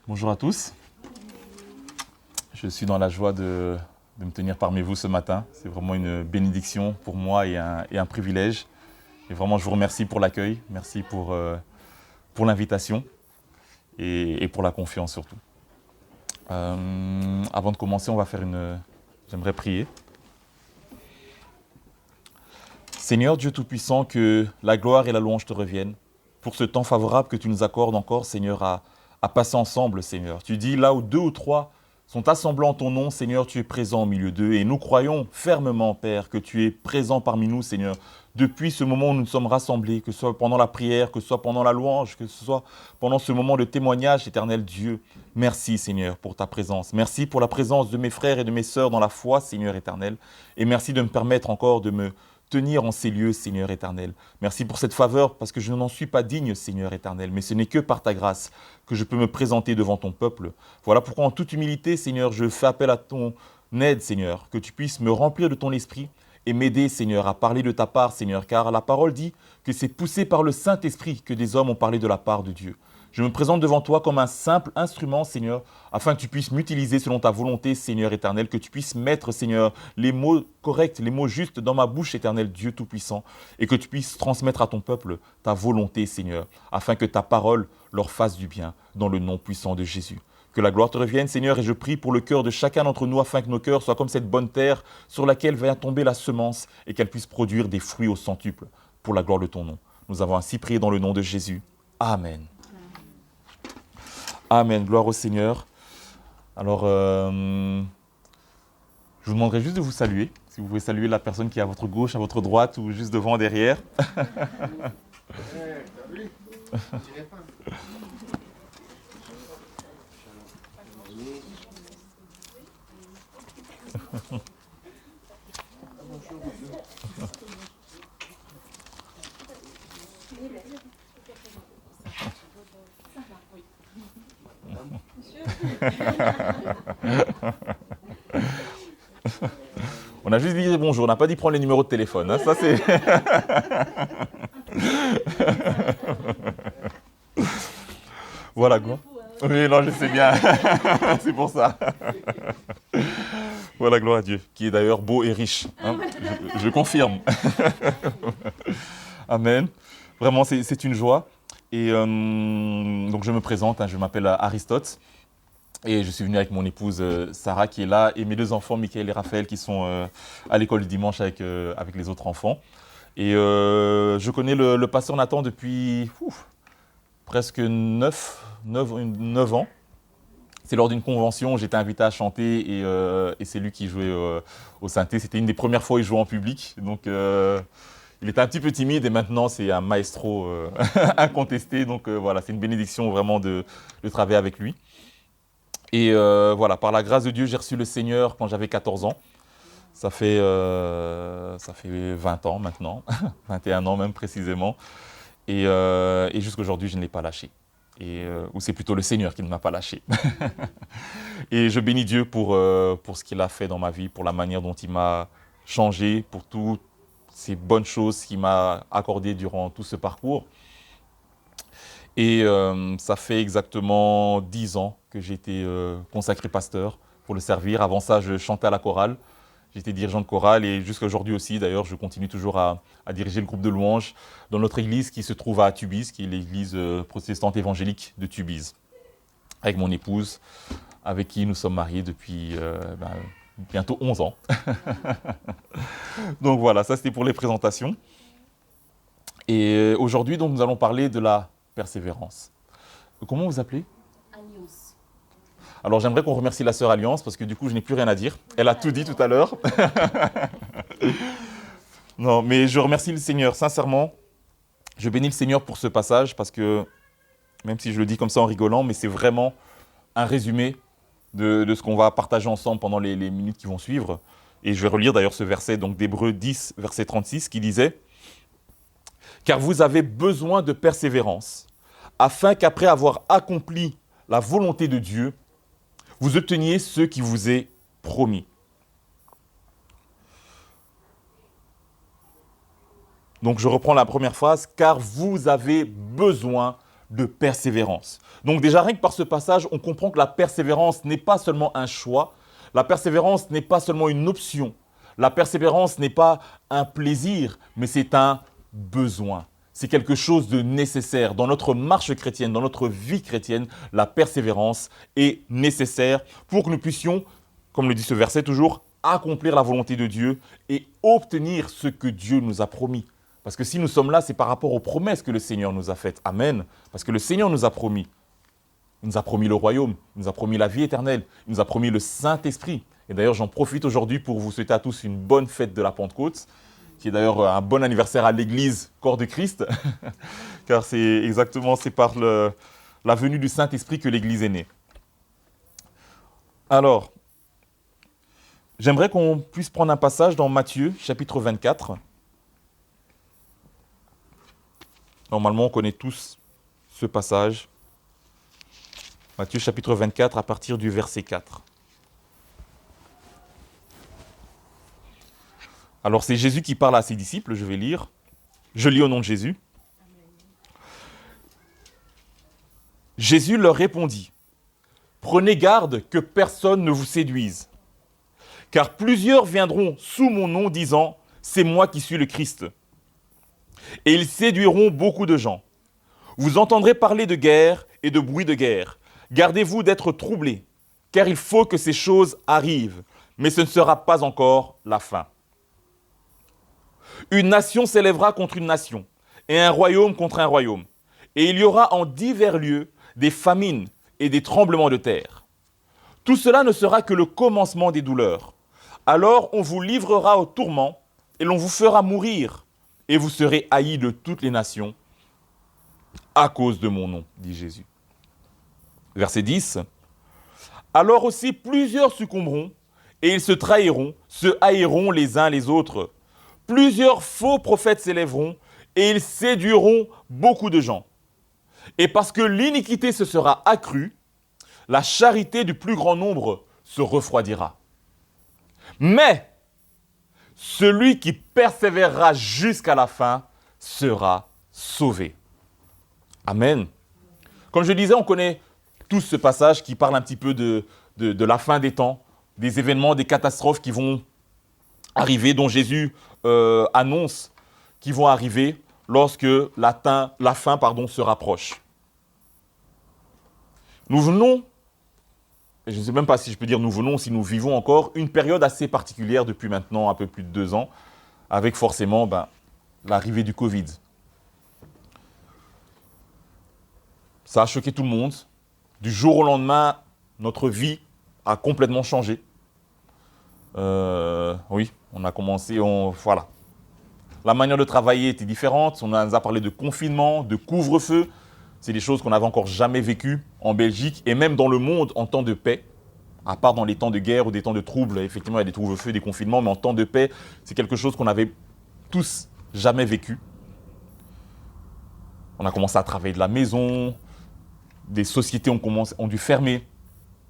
Bonjour à tous. Je suis dans la joie de me tenir parmi vous ce matin. C'est vraiment une bénédiction pour moi et un privilège. Et vraiment, je vous remercie pour l'accueil. Merci pour l'invitation et pour la confiance surtout. Avant de commencer, j'aimerais prier. Seigneur Dieu Tout-Puissant, que la gloire et la louange te reviennent pour ce temps favorable que tu nous accordes encore, Seigneur, à passer ensemble, Seigneur. Tu dis, là où 2 ou 3 sont assemblés en ton nom, Seigneur, tu es présent au milieu d'eux. Et nous croyons fermement, Père, que tu es présent parmi nous, Seigneur, depuis ce moment où nous nous sommes rassemblés, que ce soit pendant la prière, que ce soit pendant la louange, que ce soit pendant ce moment de témoignage, éternel Dieu. Merci, Seigneur, pour ta présence. Merci pour la présence de mes frères et de mes sœurs dans la foi, Seigneur éternel. Et merci de me permettre encore de me tenir en ces lieux, Seigneur éternel. Merci pour cette faveur, parce que je n'en suis pas digne, Seigneur éternel, mais ce n'est que par ta grâce que je peux me présenter devant ton peuple. Voilà pourquoi, en toute humilité, Seigneur, je fais appel à ton aide, Seigneur, que tu puisses me remplir de ton esprit et m'aider, Seigneur, à parler de ta part, Seigneur, car la parole dit que c'est poussé par le Saint-Esprit que des hommes ont parlé de la part de Dieu. Je me présente devant toi comme un simple instrument, Seigneur, afin que tu puisses m'utiliser selon ta volonté, Seigneur éternel, que tu puisses mettre, Seigneur, les mots corrects, les mots justes dans ma bouche, éternel Dieu Tout-Puissant, et que tu puisses transmettre à ton peuple ta volonté, Seigneur, afin que ta parole leur fasse du bien, dans le nom puissant de Jésus. Que la gloire te revienne, Seigneur, et je prie pour le cœur de chacun d'entre nous, afin que nos cœurs soient comme cette bonne terre sur laquelle vient tomber la semence, et qu'elle puisse produire des fruits au centuple, pour la gloire de ton nom. Nous avons ainsi prié dans le nom de Jésus. Amen. Amen, gloire au Seigneur. Alors, je vous demanderai juste de vous saluer. Si vous pouvez saluer la personne qui est à votre gauche, à votre droite ou juste devant, derrière. On a juste dit bonjour, on n'a pas dit prendre les numéros de téléphone. Hein. Ça, c'est... Voilà quoi. Oui, non, je sais bien. C'est pour ça. Voilà, gloire à Dieu, qui est d'ailleurs beau et riche. Hein. Je confirme. Amen. Vraiment, c'est une joie. Et donc, je me présente, hein, je m'appelle Aristote. Et je suis venu avec mon épouse Sarah qui est là et mes 2 enfants, Michael et Raphaël, qui sont à l'école du dimanche avec les autres enfants. Et je connais le pasteur Nathan depuis presque 9 ans. C'est lors d'une convention, j'étais invité à chanter et c'est lui qui jouait au synthé. C'était une des premières fois où il jouait en public. Donc il était un petit peu timide et maintenant c'est un maestro incontesté. Donc voilà, c'est une bénédiction vraiment de travailler avec lui. Et voilà, par la grâce de Dieu, j'ai reçu le Seigneur quand j'avais 14 ans. Ça fait 20 ans maintenant, 21 ans même précisément. Et jusqu'à aujourd'hui, je ne l'ai pas lâché. Ou c'est plutôt le Seigneur qui ne m'a pas lâché. Et je bénis Dieu pour ce qu'il a fait dans ma vie, pour la manière dont il m'a changé, pour toutes ces bonnes choses qu'il m'a accordées durant tout ce parcours. Et ça fait exactement 10 ans que j'ai été consacré pasteur pour le servir. Avant ça, je chantais à la chorale. J'étais dirigeant de chorale et jusqu'à aujourd'hui aussi, d'ailleurs, je continue toujours à diriger le groupe de louanges dans notre église qui se trouve à Tubize, qui est l'église protestante évangélique de Tubize, avec mon épouse, avec qui nous sommes mariés depuis bientôt 11 ans. Donc voilà, ça c'était pour les présentations. Et aujourd'hui, donc, nous allons parler de la persévérance. Comment vous appelez ? Alliance. Alors j'aimerais qu'on remercie la sœur Alliance parce que du coup je n'ai plus rien à dire. Elle a tout dit tout à l'heure. Non, mais je remercie le Seigneur, sincèrement. Je bénis le Seigneur pour ce passage parce que, même si je le dis comme ça en rigolant, mais c'est vraiment un résumé de ce qu'on va partager ensemble pendant les minutes qui vont suivre. Et je vais relire d'ailleurs ce verset donc d'Hébreux 10, verset 36, qui disait « Car vous avez besoin de persévérance, afin qu'après avoir accompli la volonté de Dieu, vous obteniez ce qui vous est promis. » Donc je reprends la première phrase, « Car vous avez besoin de persévérance. Donc déjà, rien que par ce passage, on comprend que la persévérance n'est pas seulement un choix, la persévérance n'est pas seulement une option, la persévérance n'est pas un plaisir, mais c'est un besoin. C'est quelque chose de nécessaire. Dans notre marche chrétienne, dans notre vie chrétienne, la persévérance est nécessaire pour que nous puissions, comme le dit ce verset toujours, accomplir la volonté de Dieu et obtenir ce que Dieu nous a promis. Parce que si nous sommes là, c'est par rapport aux promesses que le Seigneur nous a faites. Amen. Parce que le Seigneur nous a promis. Il nous a promis le royaume, il nous a promis la vie éternelle, il nous a promis le Saint-Esprit. Et d'ailleurs, j'en profite aujourd'hui pour vous souhaiter à tous une bonne fête de la Pentecôte, qui est d'ailleurs un bon anniversaire à l'Église Corps de Christ, car c'est par la venue du Saint-Esprit que l'Église est née. Alors, j'aimerais qu'on puisse prendre un passage dans Matthieu, chapitre 24. Normalement, on connaît tous ce passage. Matthieu, chapitre 24, à partir du verset 4. Alors, c'est Jésus qui parle à ses disciples, je vais lire. Je lis au nom de Jésus. Jésus leur répondit, « Prenez garde que personne ne vous séduise, car plusieurs viendront sous mon nom disant, « C'est moi qui suis le Christ. » Et ils séduiront beaucoup de gens. Vous entendrez parler de guerre et de bruit de guerre. Gardez-vous d'être troublés, car il faut que ces choses arrivent, mais ce ne sera pas encore la fin. Une nation s'élèvera contre une nation, et un royaume contre un royaume. Et il y aura en divers lieux des famines et des tremblements de terre. Tout cela ne sera que le commencement des douleurs. Alors on vous livrera au tourment, et l'on vous fera mourir, et vous serez haïs de toutes les nations, à cause de mon nom, dit Jésus. Verset 10. Alors aussi plusieurs succomberont, et ils se trahiront, se haïront les uns les autres. Plusieurs faux prophètes s'élèveront, et ils séduiront beaucoup de gens. Et parce que l'iniquité se sera accrue, la charité du plus grand nombre se refroidira. Mais celui qui persévérera jusqu'à la fin sera sauvé. Amen. Comme je disais, on connaît tous ce passage qui parle un petit peu de la fin des temps, des événements, des catastrophes qui vont arriver, dont Jésus annonce qui vont arriver lorsque la fin se rapproche. Nous venons, et je ne sais même pas si je peux dire nous venons, si nous vivons encore, une période assez particulière depuis maintenant un peu plus de 2 ans, avec forcément l'arrivée du Covid. Ça a choqué tout le monde. Du jour au lendemain, notre vie a complètement changé. Oui, on a commencé, voilà. La manière de travailler était différente. On nous a parlé de confinement, de couvre-feu. C'est des choses qu'on n'avait encore jamais vécues en Belgique et même dans le monde en temps de paix. À part dans les temps de guerre ou des temps de troubles, effectivement, il y a des couvre-feux, des confinements, mais en temps de paix, c'est quelque chose qu'on n'avait tous jamais vécu. On a commencé à travailler de la maison. Des sociétés ont dû fermer.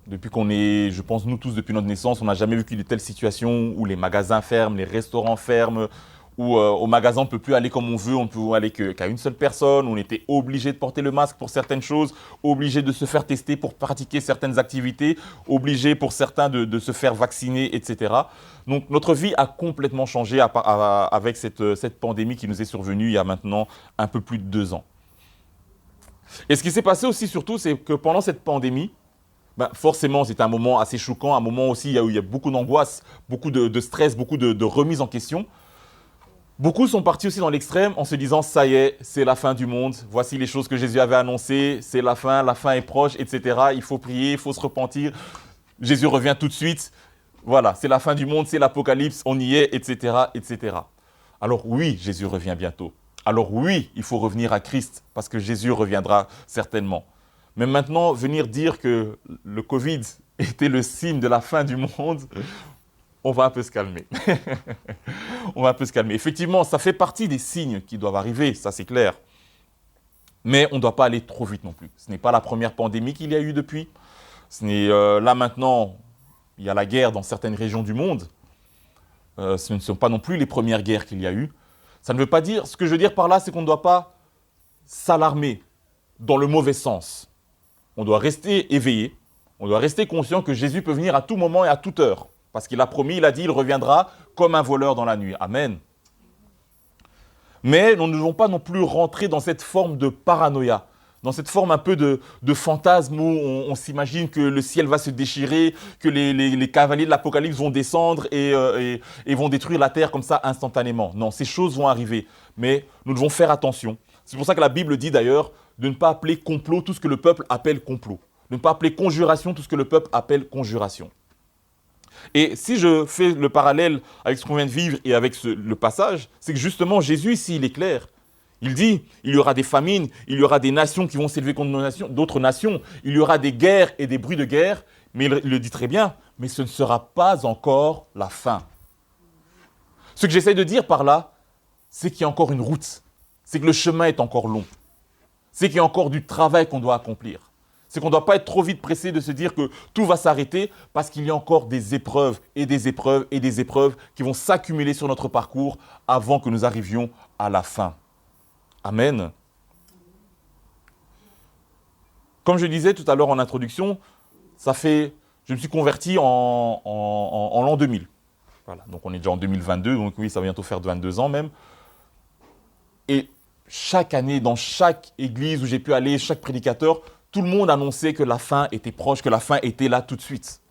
Depuis qu'on est, je pense, nous tous, depuis notre naissance, on n'a jamais vécu de telles situations où les magasins ferment, les restaurants ferment, où au magasin, on ne peut plus aller comme on veut, on ne peut aller qu'à une seule personne, on était obligé de porter le masque pour certaines choses, obligé de se faire tester pour pratiquer certaines activités, obligé pour certains de se faire vacciner, etc. Donc notre vie a complètement changé avec cette pandémie qui nous est survenue il y a maintenant un peu plus de 2 ans. Et ce qui s'est passé aussi surtout, c'est que pendant cette pandémie, forcément, c'était un moment assez choquant, un moment aussi où il y a beaucoup d'angoisse, beaucoup de stress, beaucoup de remise en question. Beaucoup sont partis aussi dans l'extrême en se disant « ça y est, c'est la fin du monde, voici les choses que Jésus avait annoncées, c'est la fin est proche, etc. Il faut prier, il faut se repentir, Jésus revient tout de suite, voilà, c'est la fin du monde, c'est l'apocalypse, on y est, etc. etc. » Alors oui, Jésus revient bientôt. Alors oui, il faut revenir à Christ parce que Jésus reviendra certainement. Mais maintenant, venir dire que le Covid était le signe de la fin du monde, on va un peu se calmer. On va un peu se calmer. Effectivement, ça fait partie des signes qui doivent arriver, ça c'est clair. Mais on ne doit pas aller trop vite non plus. Ce n'est pas la première pandémie qu'il y a eu depuis. Là maintenant, il y a la guerre dans certaines régions du monde. Ce ne sont pas non plus les premières guerres qu'il y a eu. Ça ne veut pas dire, ce que je veux dire par là, c'est qu'on ne doit pas s'alarmer dans le mauvais sens. On doit rester éveillé, on doit rester conscient que Jésus peut venir à tout moment et à toute heure. Parce qu'il a promis, il a dit, il reviendra comme un voleur dans la nuit. Amen. Mais nous ne devons pas non plus rentrer dans cette forme de paranoïa, dans cette forme un peu de fantasme où on s'imagine que le ciel va se déchirer, que les cavaliers de l'Apocalypse vont descendre et vont détruire la terre comme ça instantanément. Non, ces choses vont arriver, mais nous devons faire attention. C'est pour ça que la Bible dit d'ailleurs de ne pas appeler complot tout ce que le peuple appelle complot, de ne pas appeler conjuration tout ce que le peuple appelle conjuration. Et si je fais le parallèle avec ce qu'on vient de vivre et avec le passage, c'est que justement Jésus ici, il est clair. Il dit, il y aura des famines, il y aura des nations qui vont s'élever contre d'autres nations, il y aura des guerres et des bruits de guerre, mais il le dit très bien, mais ce ne sera pas encore la fin. Ce que j'essaie de dire par là, c'est qu'il y a encore une route, c'est que le chemin est encore long, c'est qu'il y a encore du travail qu'on doit accomplir. C'est qu'on ne doit pas être trop vite pressé de se dire que tout va s'arrêter parce qu'il y a encore des épreuves et des épreuves et des épreuves qui vont s'accumuler sur notre parcours avant que nous arrivions à la fin. Amen. Comme je disais tout à l'heure en introduction, je me suis converti en l'an 2000. Voilà, donc on est déjà en 2022, donc oui, ça va bientôt faire 22 ans même. Et chaque année, dans chaque église où j'ai pu aller, chaque prédicateur, tout le monde annonçait que la fin était proche, que la fin était là tout de suite.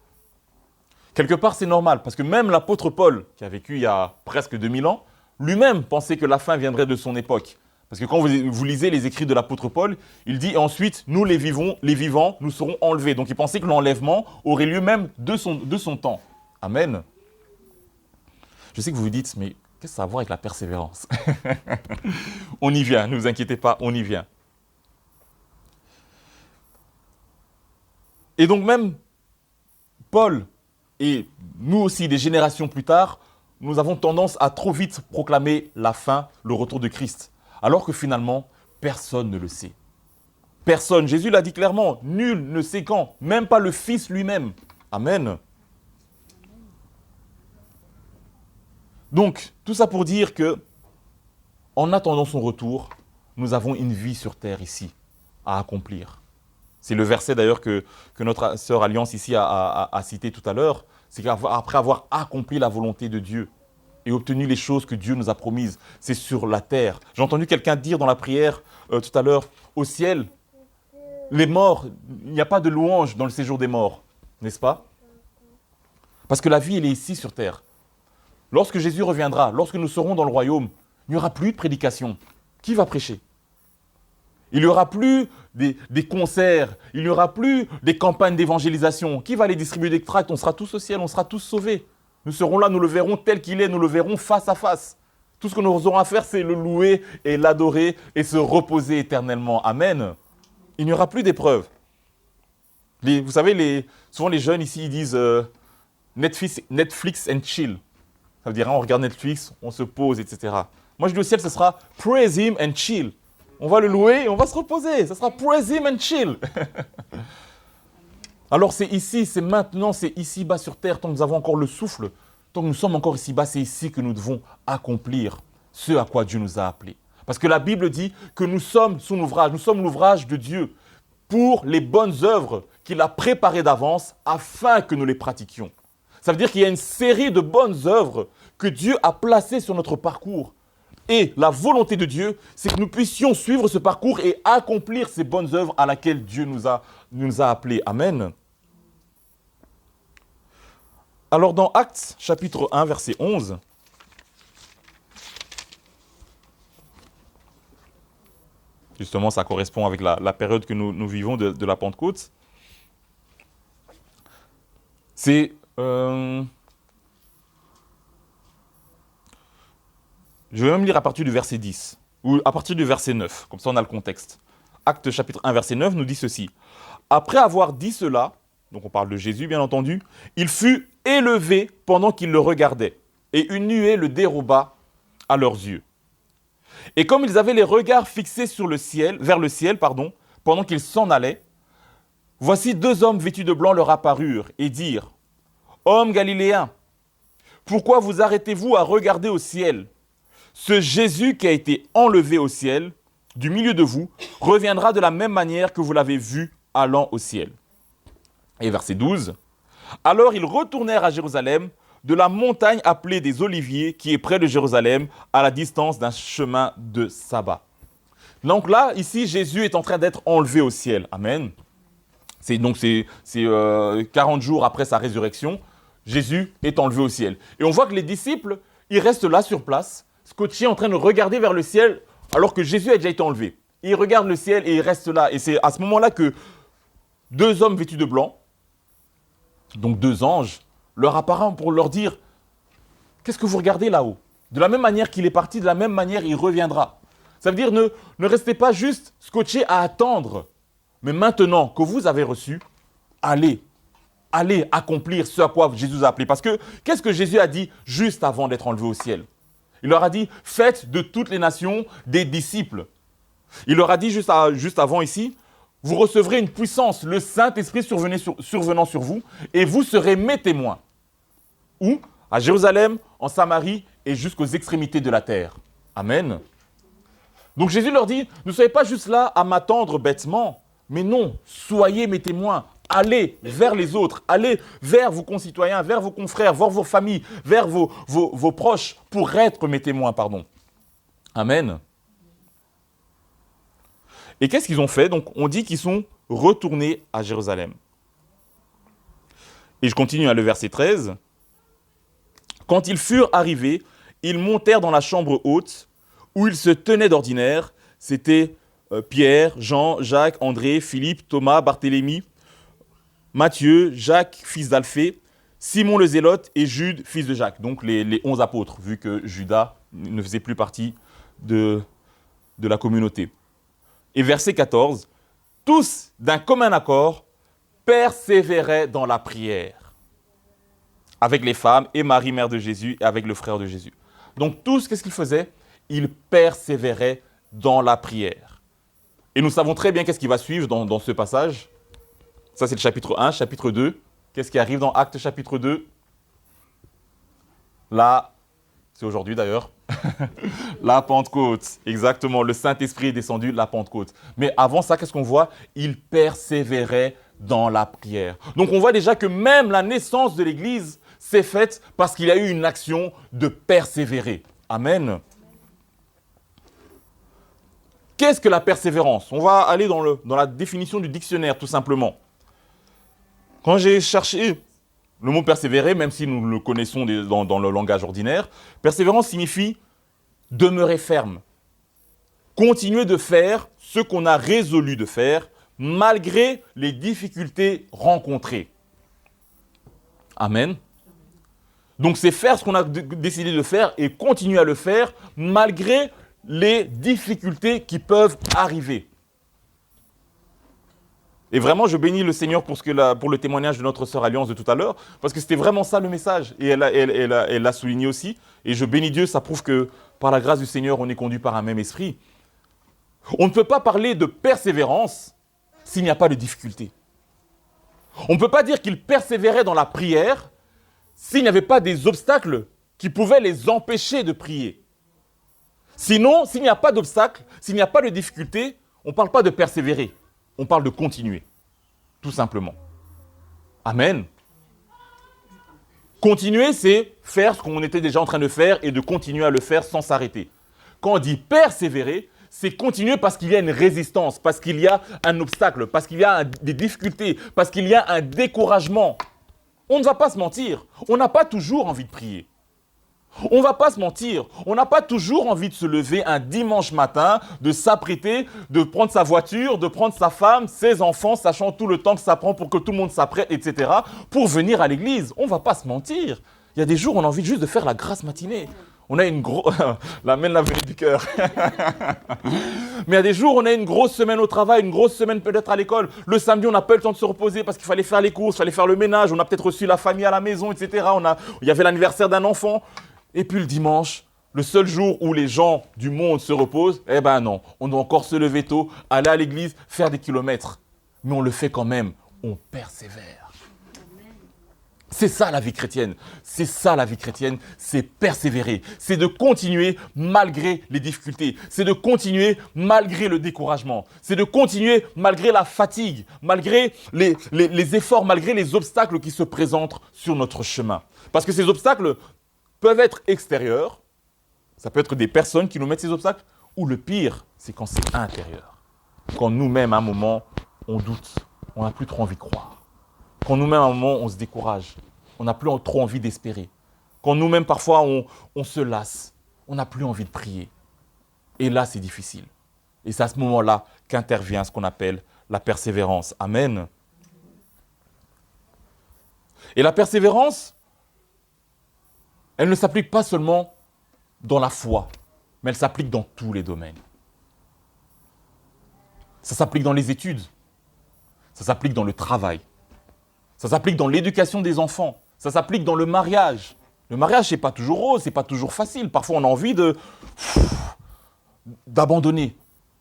Quelque part, c'est normal, parce que même l'apôtre Paul, qui a vécu il y a presque 2000 ans, lui-même pensait que la fin viendrait de son époque. Parce que quand vous lisez les écrits de l'apôtre Paul, il dit ensuite, nous les vivants, nous serons enlevés. Donc il pensait que l'enlèvement aurait lieu même de son temps. Amen. Je sais que vous vous dites, mais qu'est-ce que ça a à voir avec la persévérance? On y vient, ne vous inquiétez pas, on y vient. Et donc même Paul et nous aussi, des générations plus tard, nous avons tendance à trop vite proclamer la fin, le retour de Christ. Alors que finalement, personne ne le sait. Personne. Jésus l'a dit clairement, nul ne sait quand, même pas le Fils lui-même. Amen. Donc, tout ça pour dire que, en attendant son retour, nous avons une vie sur terre ici à accomplir. C'est le verset d'ailleurs que notre sœur Alliance ici a cité tout à l'heure. C'est qu'après avoir accompli la volonté de Dieu et obtenu les choses que Dieu nous a promises, c'est sur la terre. J'ai entendu quelqu'un dire dans la prière tout à l'heure, au ciel, les morts, il n'y a pas de louange dans le séjour des morts, n'est-ce pas? Parce que la vie, elle est ici sur terre. Lorsque Jésus reviendra, lorsque nous serons dans le royaume, il n'y aura plus de prédication. Qui va prêcher? Il n'y aura plus des concerts, il n'y aura plus des campagnes d'évangélisation. Qui va aller distribuer des tracts? On sera tous au ciel, on sera tous sauvés. Nous serons là, nous le verrons tel qu'il est, nous le verrons face à face. Tout ce que nous aurons à faire, c'est le louer et l'adorer et se reposer éternellement. Amen. Il n'y aura plus d'épreuves. Vous savez, souvent les jeunes ici, ils disent Netflix and chill. Ça veut dire, on regarde Netflix, on se pose, etc. Moi, je dis au ciel, ce sera praise him and chill. On va le louer et on va se reposer. Ça sera praise him and chill. Alors c'est ici, c'est maintenant, c'est ici-bas sur terre, tant que nous avons encore le souffle, tant que nous sommes encore ici-bas, c'est ici que nous devons accomplir ce à quoi Dieu nous a appelés. Parce que la Bible dit que nous sommes son ouvrage, nous sommes l'ouvrage de Dieu pour les bonnes œuvres qu'il a préparées d'avance afin que nous les pratiquions. Ça veut dire qu'il y a une série de bonnes œuvres que Dieu a placées sur notre parcours. Et la volonté de Dieu, c'est que nous puissions suivre ce parcours et accomplir ces bonnes œuvres à laquelle Dieu nous a appelés. Amen. Alors dans Actes chapitre 1, verset 11, justement ça correspond avec la période que nous vivons de la Pentecôte, c'est... Je vais même lire à partir du verset 10, ou à partir du verset 9, comme ça on a le contexte. Actes chapitre 1, verset 9 nous dit ceci. Après avoir dit cela, donc on parle de Jésus bien entendu, il fut élevé pendant qu'ils le regardaient, et une nuée le déroba à leurs yeux. Et comme ils avaient les regards fixés vers le ciel, pendant qu'ils s'en allaient, voici deux hommes vêtus de blanc leur apparurent et dirent « Hommes galiléens, pourquoi vous arrêtez-vous à regarder au ciel ? Ce Jésus qui a été enlevé au ciel du milieu de vous reviendra de la même manière que vous l'avez vu allant au ciel. Et verset 12. Alors ils retournèrent à Jérusalem, de la montagne appelée des Oliviers, qui est près de Jérusalem, à la distance d'un chemin de sabbat. Donc là, ici, Jésus est en train d'être enlevé au ciel. Amen. C'est 40 jours après sa résurrection, Jésus est enlevé au ciel. Et on voit que les disciples, ils restent là sur place, scotchés en train de regarder vers le ciel, alors que Jésus a déjà été enlevé. Ils regardent le ciel et ils restent là. Et c'est à ce moment-là que 2 hommes vêtus de blanc, donc 2 anges, leur apparaissent pour leur dire « Qu'est-ce que vous regardez là-haut » De la même manière qu'il est parti, de la même manière il reviendra. Ça veut dire ne restez pas juste scotchés à attendre. Mais maintenant que vous avez reçu, allez accomplir ce à quoi Jésus vous a appelé. Parce que qu'est-ce que Jésus a dit juste avant d'être enlevé au ciel? Il leur a dit, faites de toutes les nations des disciples. Il leur a dit juste avant ici, vous recevrez une puissance, le Saint-Esprit survenant sur vous, et vous serez mes témoins. Où? À Jérusalem, en Samarie et jusqu'aux extrémités de la terre. Amen. Donc Jésus leur dit, ne soyez pas juste là à m'attendre bêtement, mais non, soyez mes témoins. Allez vers les autres, allez vers vos concitoyens, vers vos confrères, vers vos familles, vers vos proches, pour être mes témoins, pardon. Amen. Et qu'est-ce qu'ils ont fait? Donc on dit qu'ils sont retournés à Jérusalem. Et je continue à le verset 13. Quand ils furent arrivés, ils montèrent dans la chambre haute, où ils se tenaient d'ordinaire. C'était Pierre, Jean, Jacques, André, Philippe, Thomas, Barthélemy, Matthieu, Jacques, fils d'Alphée, Simon le Zélote et Jude, fils de Jacques. Donc les 11 apôtres, vu que Judas ne faisait plus partie de la communauté. Et verset 14, tous d'un commun accord persévéraient dans la prière, avec les femmes et Marie, mère de Jésus, et avec le frère de Jésus. Donc tous, qu'est-ce qu'ils faisaient? Ils persévéraient dans la prière. Et nous savons très bien qu'est-ce qui va suivre dans ce passage. Ça, c'est le chapitre 1, chapitre 2. Qu'est-ce qui arrive dans Actes chapitre 2? Là, c'est aujourd'hui d'ailleurs, la Pentecôte. Exactement, le Saint-Esprit est descendu, la Pentecôte. Mais avant ça, qu'est-ce qu'on voit? Ils persévéraient dans la prière. Donc on voit déjà que même la naissance de l'Église s'est faite parce qu'il y a eu une action de persévérer. Amen. Qu'est-ce que la persévérance? On va aller dans la définition du dictionnaire, tout simplement. Quand j'ai cherché le mot persévérer, même si nous le connaissons dans le langage ordinaire, persévérance signifie demeurer ferme. Continuer de faire ce qu'on a résolu de faire, malgré les difficultés rencontrées. Amen. Donc c'est faire ce qu'on a décidé de faire et continuer à le faire, malgré les difficultés qui peuvent arriver. Et vraiment, je bénis le Seigneur pour le témoignage de notre sœur Alliance de tout à l'heure, parce que c'était vraiment ça le message. Et elle l'a souligné aussi. Et je bénis Dieu, ça prouve que par la grâce du Seigneur, on est conduit par un même esprit. On ne peut pas parler de persévérance s'il n'y a pas de difficulté. On ne peut pas dire qu'ils persévéraient dans la prière s'il n'y avait pas des obstacles qui pouvaient les empêcher de prier. Sinon, s'il n'y a pas d'obstacles, s'il n'y a pas de difficulté, on ne parle pas de persévérer. On parle de continuer, tout simplement. Amen. Continuer, c'est faire ce qu'on était déjà en train de faire et de continuer à le faire sans s'arrêter. Quand on dit persévérer, c'est continuer parce qu'il y a une résistance, parce qu'il y a un obstacle, parce qu'il y a des difficultés, parce qu'il y a un découragement. On ne va pas se mentir, on n'a pas toujours envie de prier. On ne va pas se mentir, on n'a pas toujours envie de se lever un dimanche matin, de s'apprêter, de prendre sa voiture, de prendre sa femme, ses enfants, sachant tout le temps que ça prend pour que tout le monde s'apprête, etc., pour venir à l'église. On ne va pas se mentir. Il y a des jours où on a envie juste de faire la grasse matinée. On a une grosse... L'amène la venue du cœur. Mais il y a des jours où on a une grosse semaine au travail, une grosse semaine peut-être à l'école. Le samedi, on n'a pas eu le temps de se reposer parce qu'il fallait faire les courses, il fallait faire le ménage, on a peut-être reçu la famille à la maison, etc. Il y avait l'anniversaire d'un enfant. Et puis le dimanche, le seul jour où les gens du monde se reposent, eh ben non, on doit encore se lever tôt, aller à l'église, faire des kilomètres. Mais on le fait quand même, on persévère. C'est ça la vie chrétienne. C'est ça la vie chrétienne, c'est persévérer. C'est de continuer malgré les difficultés. C'est de continuer malgré le découragement. C'est de continuer malgré la fatigue, malgré les efforts, malgré les obstacles qui se présentent sur notre chemin. Parce que ces obstacles peuvent être extérieurs, ça peut être des personnes qui nous mettent ces obstacles, ou le pire, c'est quand c'est intérieur. Quand nous-mêmes, à un moment, on doute, on n'a plus trop envie de croire. Quand nous-mêmes, à un moment, on se décourage, on n'a plus trop envie d'espérer. Quand nous-mêmes, parfois, on se lasse, on n'a plus envie de prier. Et là, c'est difficile. Et c'est à ce moment-là qu'intervient ce qu'on appelle la persévérance. Amen. Et la persévérance, elle ne s'applique pas seulement dans la foi, mais elle s'applique dans tous les domaines. Ça s'applique dans les études, ça s'applique dans le travail, ça s'applique dans l'éducation des enfants, ça s'applique dans le mariage. Le mariage, c'est pas toujours rose, c'est pas toujours facile. Parfois, on a envie d'abandonner.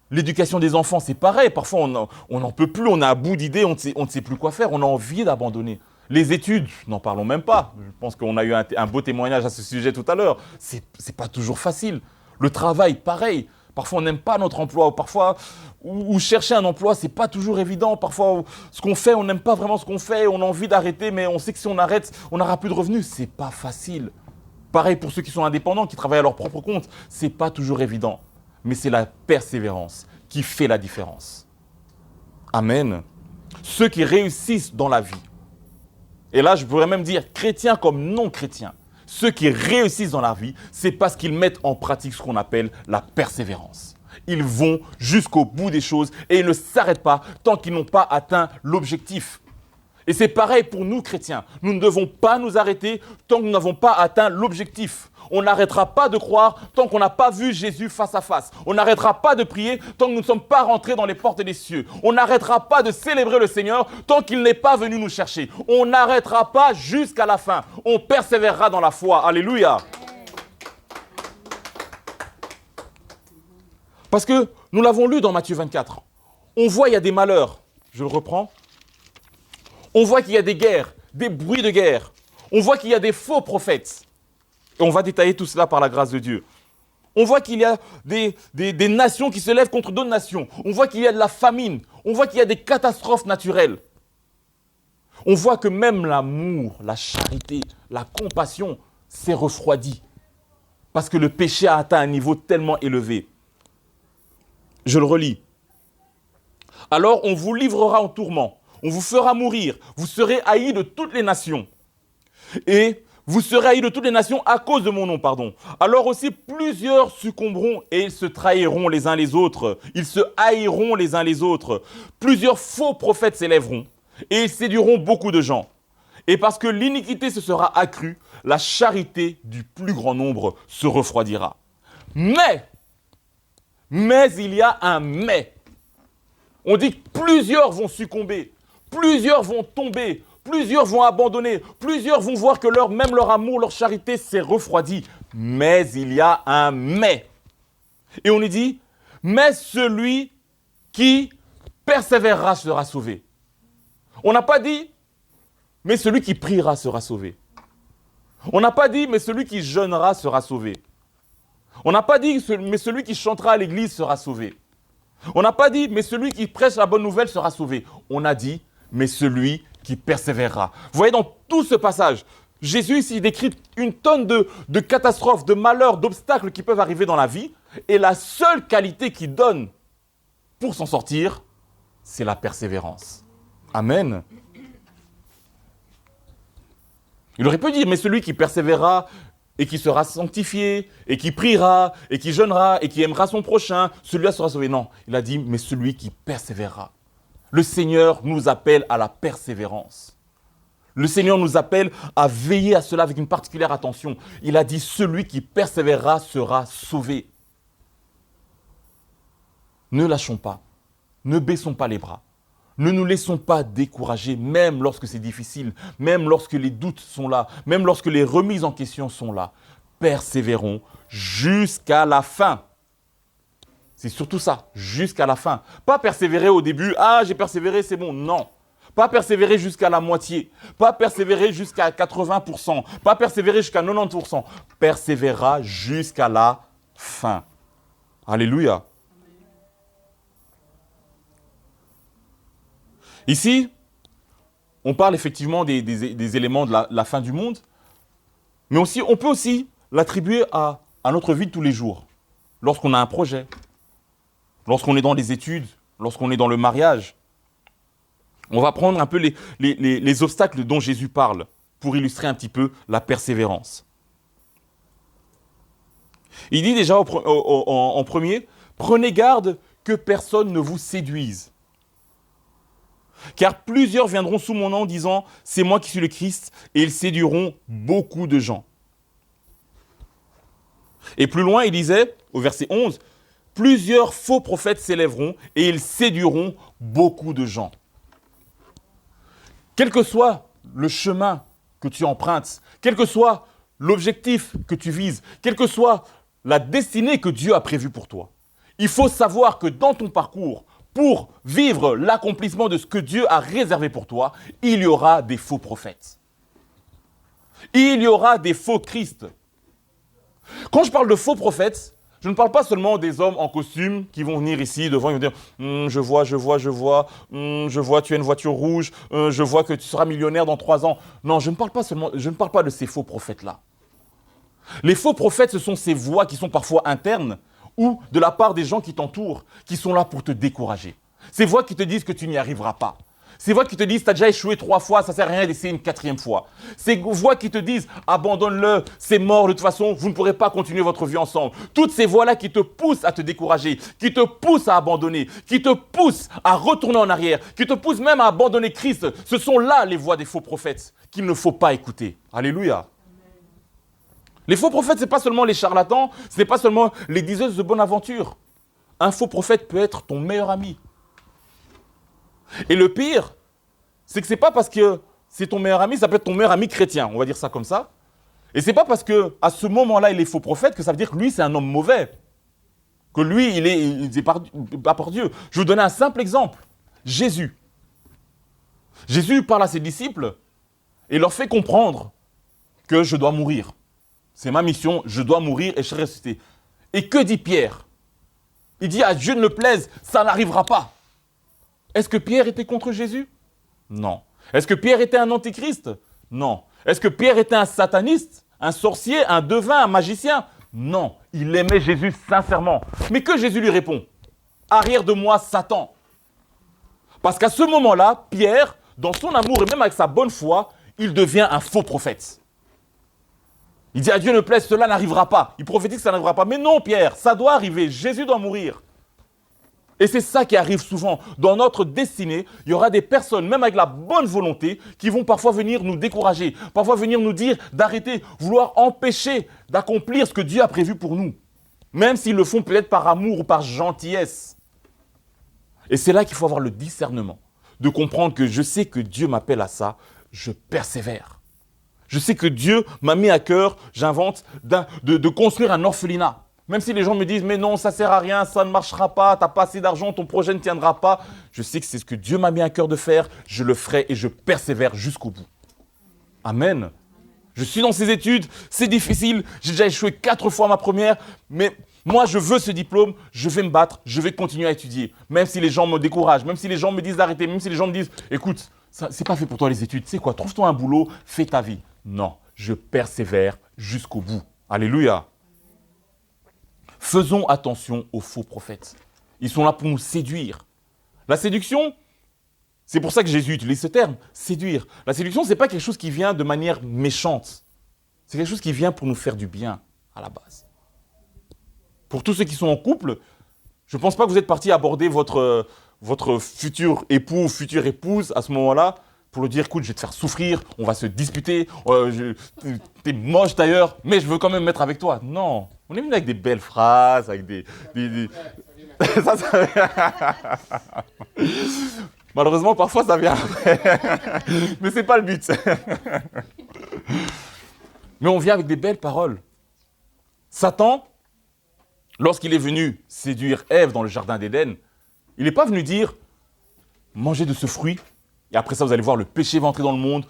L'éducation des enfants, c'est pareil. Parfois, on n'en peut plus, on est à bout d'idées, on ne sait plus quoi faire, on a envie d'abandonner. Les études, n'en parlons même pas. Je pense qu'on a eu un beau témoignage à ce sujet tout à l'heure. C'est pas toujours facile. Le travail, pareil. Parfois, on n'aime pas notre emploi, ou chercher un emploi, c'est pas toujours évident. Parfois, ce qu'on fait, on n'aime pas vraiment ce qu'on fait, on a envie d'arrêter, mais on sait que si on arrête, on n'aura plus de revenus. C'est pas facile. Pareil pour ceux qui sont indépendants, qui travaillent à leur propre compte, c'est pas toujours évident. Mais c'est la persévérance qui fait la différence. Amen. Ceux qui réussissent dans la vie, et là, je pourrais même dire chrétiens comme non chrétiens, ceux qui réussissent dans la vie, c'est parce qu'ils mettent en pratique ce qu'on appelle la persévérance. Ils vont jusqu'au bout des choses et ils ne s'arrêtent pas tant qu'ils n'ont pas atteint l'objectif. Et c'est pareil pour nous chrétiens. Nous ne devons pas nous arrêter tant que nous n'avons pas atteint l'objectif. On n'arrêtera pas de croire tant qu'on n'a pas vu Jésus face à face. On n'arrêtera pas de prier tant que nous ne sommes pas rentrés dans les portes des cieux. On n'arrêtera pas de célébrer le Seigneur tant qu'il n'est pas venu nous chercher. On n'arrêtera pas jusqu'à la fin. On persévérera dans la foi. Alléluia. Parce que nous l'avons lu dans Matthieu 24. On voit il y a des malheurs. Je le reprends. On voit qu'il y a des guerres, des bruits de guerre. On voit qu'il y a des faux prophètes. Et on va détailler tout cela par la grâce de Dieu. On voit qu'il y a des nations qui se lèvent contre d'autres nations. On voit qu'il y a de la famine. On voit qu'il y a des catastrophes naturelles. On voit que même l'amour, la charité, la compassion s'est refroidi. Parce que le péché a atteint un niveau tellement élevé. Je le relis. Alors on vous livrera en tourment. On vous fera mourir. Vous serez haïs de toutes les nations. Et vous serez haïs de toutes les nations à cause de mon nom, pardon. Alors aussi, plusieurs succomberont et ils se trahiront les uns les autres. Ils se haïront les uns les autres. Plusieurs faux prophètes s'élèveront et ils séduiront beaucoup de gens. Et parce que l'iniquité se sera accrue, la charité du plus grand nombre se refroidira. Mais il y a un mais. On dit que plusieurs vont succomber, plusieurs vont tomber, plusieurs vont abandonner, plusieurs vont voir que même leur amour, leur charité s'est refroidi. Mais il y a un mais. Et on lui dit, mais celui qui persévérera sera sauvé. On n'a pas dit, mais celui qui priera sera sauvé. On n'a pas dit, mais celui qui jeûnera sera sauvé. On n'a pas dit, mais celui qui chantera à l'église sera sauvé. On n'a pas dit, mais celui qui prêche la bonne nouvelle sera sauvé. On a dit, mais celui qui persévérera. Vous voyez, dans tout ce passage, Jésus ici décrit une tonne de catastrophes, de malheurs, d'obstacles qui peuvent arriver dans la vie. Et la seule qualité qu'il donne pour s'en sortir, c'est la persévérance. Amen. Il aurait pu dire, mais celui qui persévérera et qui sera sanctifié, et qui priera, et qui jeûnera, et qui aimera son prochain, celui-là sera sauvé. Non, il a dit, mais celui qui persévérera. Le Seigneur nous appelle à la persévérance. Le Seigneur nous appelle à veiller à cela avec une particulière attention. Il a dit, celui qui persévérera sera sauvé. Ne lâchons pas, ne baissons pas les bras. Ne nous laissons pas décourager, même lorsque c'est difficile, même lorsque les doutes sont là, même lorsque les remises en question sont là. Persévérons jusqu'à la fin. C'est surtout ça, jusqu'à la fin. Pas persévérer au début, j'ai persévéré, c'est bon. Non. pas persévérer jusqu'à la moitié, pas persévérer jusqu'à 80%, pas persévérer jusqu'à 90%, persévérera jusqu'à la fin. Alléluia. Ici, on parle effectivement des éléments de la fin du monde, mais aussi, on peut aussi l'attribuer à notre vie de tous les jours. Lorsqu'on a un projet, lorsqu'on est dans les études, lorsqu'on est dans le mariage. On va prendre un peu les obstacles dont Jésus parle pour illustrer un petit peu la persévérance. Il dit déjà en premier, « Prenez garde que personne ne vous séduise. Car plusieurs viendront sous mon nom disant « C'est moi qui suis le Christ » et ils séduiront beaucoup de gens. » Et plus loin, il disait, au verset 11, « Plusieurs faux prophètes s'élèveront et ils séduiront beaucoup de gens. » Quel que soit le chemin que tu empruntes, quel que soit l'objectif que tu vises, quelle que soit la destinée que Dieu a prévue pour toi, il faut savoir que dans ton parcours, pour vivre l'accomplissement de ce que Dieu a réservé pour toi, il y aura des faux prophètes. Il y aura des faux Christ. Quand je parle de faux prophètes, je ne parle pas seulement des hommes en costume qui vont venir ici devant et vont dire je vois, tu as une voiture rouge, je vois que tu seras millionnaire dans 3 ans. Non, je ne parle pas de ces faux prophètes-là. Les faux prophètes, ce sont ces voix qui sont parfois internes ou de la part des gens qui t'entourent, qui sont là pour te décourager. Ces voix qui te disent que tu n'y arriveras pas. Ces voix qui te disent, tu as déjà échoué 3 fois, ça ne sert à rien d'essayer une 4e fois. Ces voix qui te disent, abandonne-le, c'est mort de toute façon, vous ne pourrez pas continuer votre vie ensemble. Toutes ces voix-là qui te poussent à te décourager, qui te poussent à abandonner, qui te poussent à retourner en arrière, qui te poussent même à abandonner Christ, ce sont là les voix des faux prophètes qu'il ne faut pas écouter. Alléluia. Les faux prophètes, ce n'est pas seulement les charlatans, ce n'est pas seulement les diseuses de bonne aventure. Un faux prophète peut être ton meilleur ami. Et le pire, c'est que ce n'est pas parce que c'est ton meilleur ami, ça peut être ton meilleur ami chrétien, on va dire ça comme ça. Et ce n'est pas parce qu'à ce moment-là, il est faux prophète que ça veut dire que lui, c'est un homme mauvais. Que lui, il est pas par Dieu. Je vais vous donner un simple exemple. Jésus. Jésus parle à ses disciples et leur fait comprendre que je dois mourir. C'est ma mission, je dois mourir et je serai ressuscité. Et que dit Pierre? Il dit à Dieu ne le plaise, ça n'arrivera pas. Est-ce que Pierre était contre Jésus? Non. Est-ce que Pierre était un antéchrist? Non. Est-ce que Pierre était un sataniste, un sorcier, un devin, un magicien? Non. Il aimait Jésus sincèrement. Mais que Jésus lui répond? Arrière de moi, Satan. Parce qu'à ce moment-là, Pierre, dans son amour et même avec sa bonne foi, il devient un faux prophète. Il dit à Dieu ne plaise, cela n'arrivera pas. Il prophétise que ça n'arrivera pas. Mais non, Pierre, ça doit arriver. Jésus doit mourir. Et c'est ça qui arrive souvent. Dans notre destinée, il y aura des personnes, même avec la bonne volonté, qui vont parfois venir nous décourager, parfois venir nous dire d'arrêter, vouloir empêcher d'accomplir ce que Dieu a prévu pour nous. Même s'ils le font peut-être par amour ou par gentillesse. Et c'est là qu'il faut avoir le discernement, de comprendre que je sais que Dieu m'appelle à ça, je persévère. Je sais que Dieu m'a mis à cœur, j'invente, de construire un orphelinat. Même si les gens me disent « mais non, ça ne sert à rien, ça ne marchera pas, tu n'as pas assez d'argent, ton projet ne tiendra pas », je sais que c'est ce que Dieu m'a mis à cœur de faire, je le ferai et je persévère jusqu'au bout. Amen. Je suis dans ces études, c'est difficile, j'ai déjà échoué 4 fois ma première, mais moi je veux ce diplôme, je vais me battre, je vais continuer à étudier. Même si les gens me découragent, même si les gens me disent d'arrêter, même si les gens me disent « écoute, c'est pas fait pour toi les études, tu sais quoi, trouve-toi un boulot, fais ta vie ». Non, je persévère jusqu'au bout. Alléluia. Faisons attention aux faux prophètes. Ils sont là pour nous séduire. La séduction, c'est pour ça que Jésus utilise ce terme, séduire. La séduction, ce n'est pas quelque chose qui vient de manière méchante. C'est quelque chose qui vient pour nous faire du bien, à la base. Pour tous ceux qui sont en couple, je ne pense pas que vous êtes partis aborder votre futur époux ou future épouse à ce moment-là pour lui dire, écoute, je vais te faire souffrir, on va se disputer, t'es moche d'ailleurs, mais je veux quand même me mettre avec toi. Non, on est venu avec des belles phrases, avec des... Malheureusement, parfois, ça vient après. Mais ce n'est pas le but. Mais on vient avec des belles paroles. Satan, lorsqu'il est venu séduire Ève dans le jardin d'Éden, il n'est pas venu dire « mangez de ce fruit ». Et après ça, vous allez voir le péché va entrer dans le monde,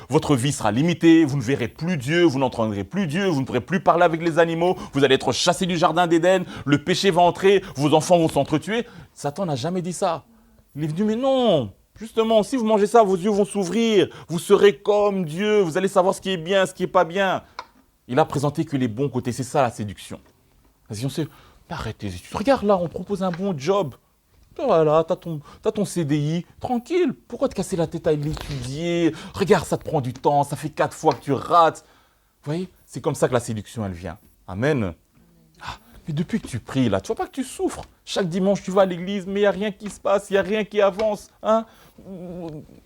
votre vie sera limitée, vous ne verrez plus Dieu, vous n'entendrez plus Dieu, vous ne pourrez plus parler avec les animaux, vous allez être chassés du jardin d'Éden, le péché va entrer, vos enfants vont s'entretuer. Satan n'a jamais dit ça. Il est venu, mais non, justement, si vous mangez ça, vos yeux vont s'ouvrir, vous serez comme Dieu, vous allez savoir ce qui est bien, ce qui n'est pas bien. Il a présenté que les bons côtés, c'est ça la séduction. Vas-y, on sait, arrête tes études, regarde là, on te propose un bon job. Voilà, t'as ton CDI, tranquille. Pourquoi te casser la tête à l'étudier? Regarde, ça te prend du temps, ça fait 4 fois que tu rates. Vous voyez, c'est comme ça que la séduction, elle vient. Amen. Ah, mais depuis que tu pries, là, tu vois pas que tu souffres. Chaque dimanche, tu vas à l'église, mais il n'y a rien qui se passe, il n'y a rien qui avance. Hein?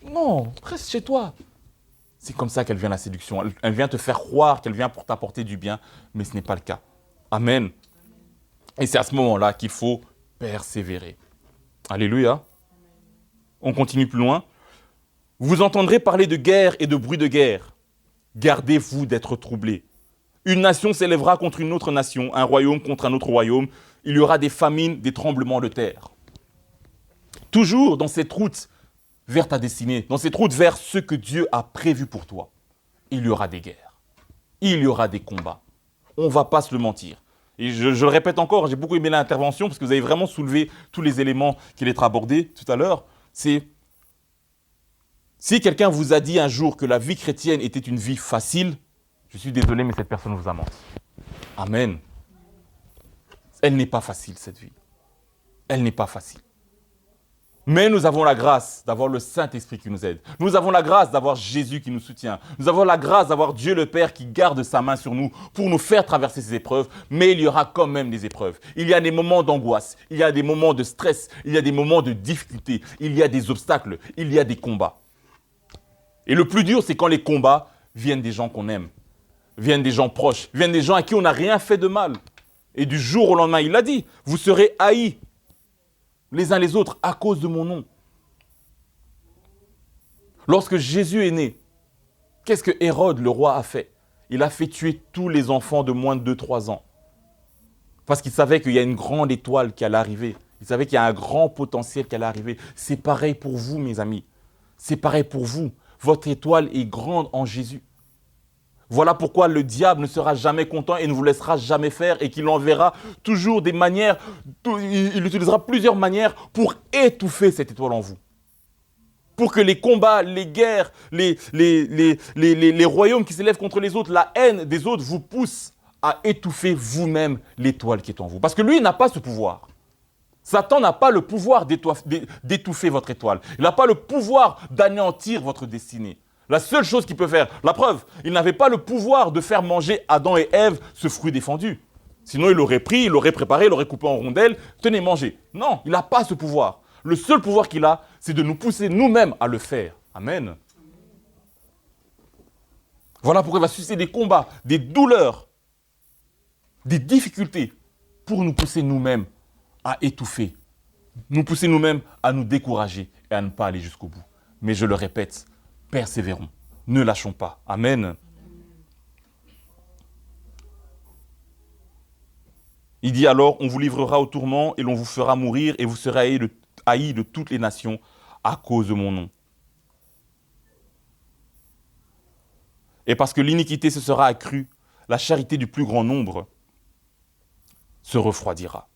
Non, reste chez toi. C'est comme ça qu'elle vient la séduction. Elle vient te faire croire qu'elle vient pour t'apporter du bien, mais ce n'est pas le cas. Amen. Et c'est à ce moment-là qu'il faut persévérer. Alléluia. On continue plus loin. Vous entendrez parler de guerre et de bruit de guerre. Gardez-vous d'être troublés. Une nation s'élèvera contre une autre nation, un royaume contre un autre royaume. Il y aura des famines, des tremblements de terre. Toujours dans cette route vers ta destinée, dans cette route vers ce que Dieu a prévu pour toi, il y aura des guerres. Il y aura des combats. On ne va pas se le mentir. Et je le répète encore, j'ai beaucoup aimé l'intervention parce que vous avez vraiment soulevé tous les éléments qui allaient être abordés tout à l'heure. C'est si quelqu'un vous a dit un jour que la vie chrétienne était une vie facile, je suis désolé, mais cette personne vous a menti. Amen. Elle n'est pas facile, cette vie. Elle n'est pas facile. Mais nous avons la grâce d'avoir le Saint-Esprit qui nous aide. Nous avons la grâce d'avoir Jésus qui nous soutient. Nous avons la grâce d'avoir Dieu le Père qui garde sa main sur nous pour nous faire traverser ces épreuves. Mais il y aura quand même des épreuves. Il y a des moments d'angoisse, il y a des moments de stress, il y a des moments de difficulté, il y a des obstacles, il y a des combats. Et le plus dur, c'est quand les combats viennent des gens qu'on aime, viennent des gens proches, viennent des gens à qui on n'a rien fait de mal. Et du jour au lendemain, il l'a dit, vous serez haïs les uns les autres à cause de mon nom. Lorsque Jésus est né, qu'est-ce que Hérode, le roi, a fait? Il a fait tuer tous les enfants de moins de 2-3 ans. Parce qu'il savait qu'il y a une grande étoile qui allait arriver. Il savait qu'il y a un grand potentiel qui allait arriver. C'est pareil pour vous, mes amis. C'est pareil pour vous. Votre étoile est grande en Jésus. Voilà pourquoi le diable ne sera jamais content et ne vous laissera jamais faire et qu'il enverra toujours des manières, il utilisera plusieurs manières pour étouffer cette étoile en vous. Pour que les combats, les guerres, les royaumes qui s'élèvent contre les autres, la haine des autres vous poussent à étouffer vous-même l'étoile qui est en vous. Parce que lui, il n'a pas ce pouvoir. Satan n'a pas le pouvoir d'étouffer votre étoile. Il n'a pas le pouvoir d'anéantir votre destinée. La seule chose qu'il peut faire, la preuve, il n'avait pas le pouvoir de faire manger Adam et Ève ce fruit défendu. Sinon, il l'aurait pris, il l'aurait préparé, il l'aurait coupé en rondelles, tenez, mangez. Non, il n'a pas ce pouvoir. Le seul pouvoir qu'il a, c'est de nous pousser nous-mêmes à le faire. Amen. Voilà pourquoi il va susciter des combats, des douleurs, des difficultés pour nous pousser nous-mêmes à étouffer, nous pousser nous-mêmes à nous décourager et à ne pas aller jusqu'au bout. Mais je le répète, persévérons, ne lâchons pas. Amen. Il dit alors, on vous livrera au tourment et l'on vous fera mourir et vous serez haïs de toutes les nations à cause de mon nom. Et parce que l'iniquité se sera accrue, la charité du plus grand nombre se refroidira.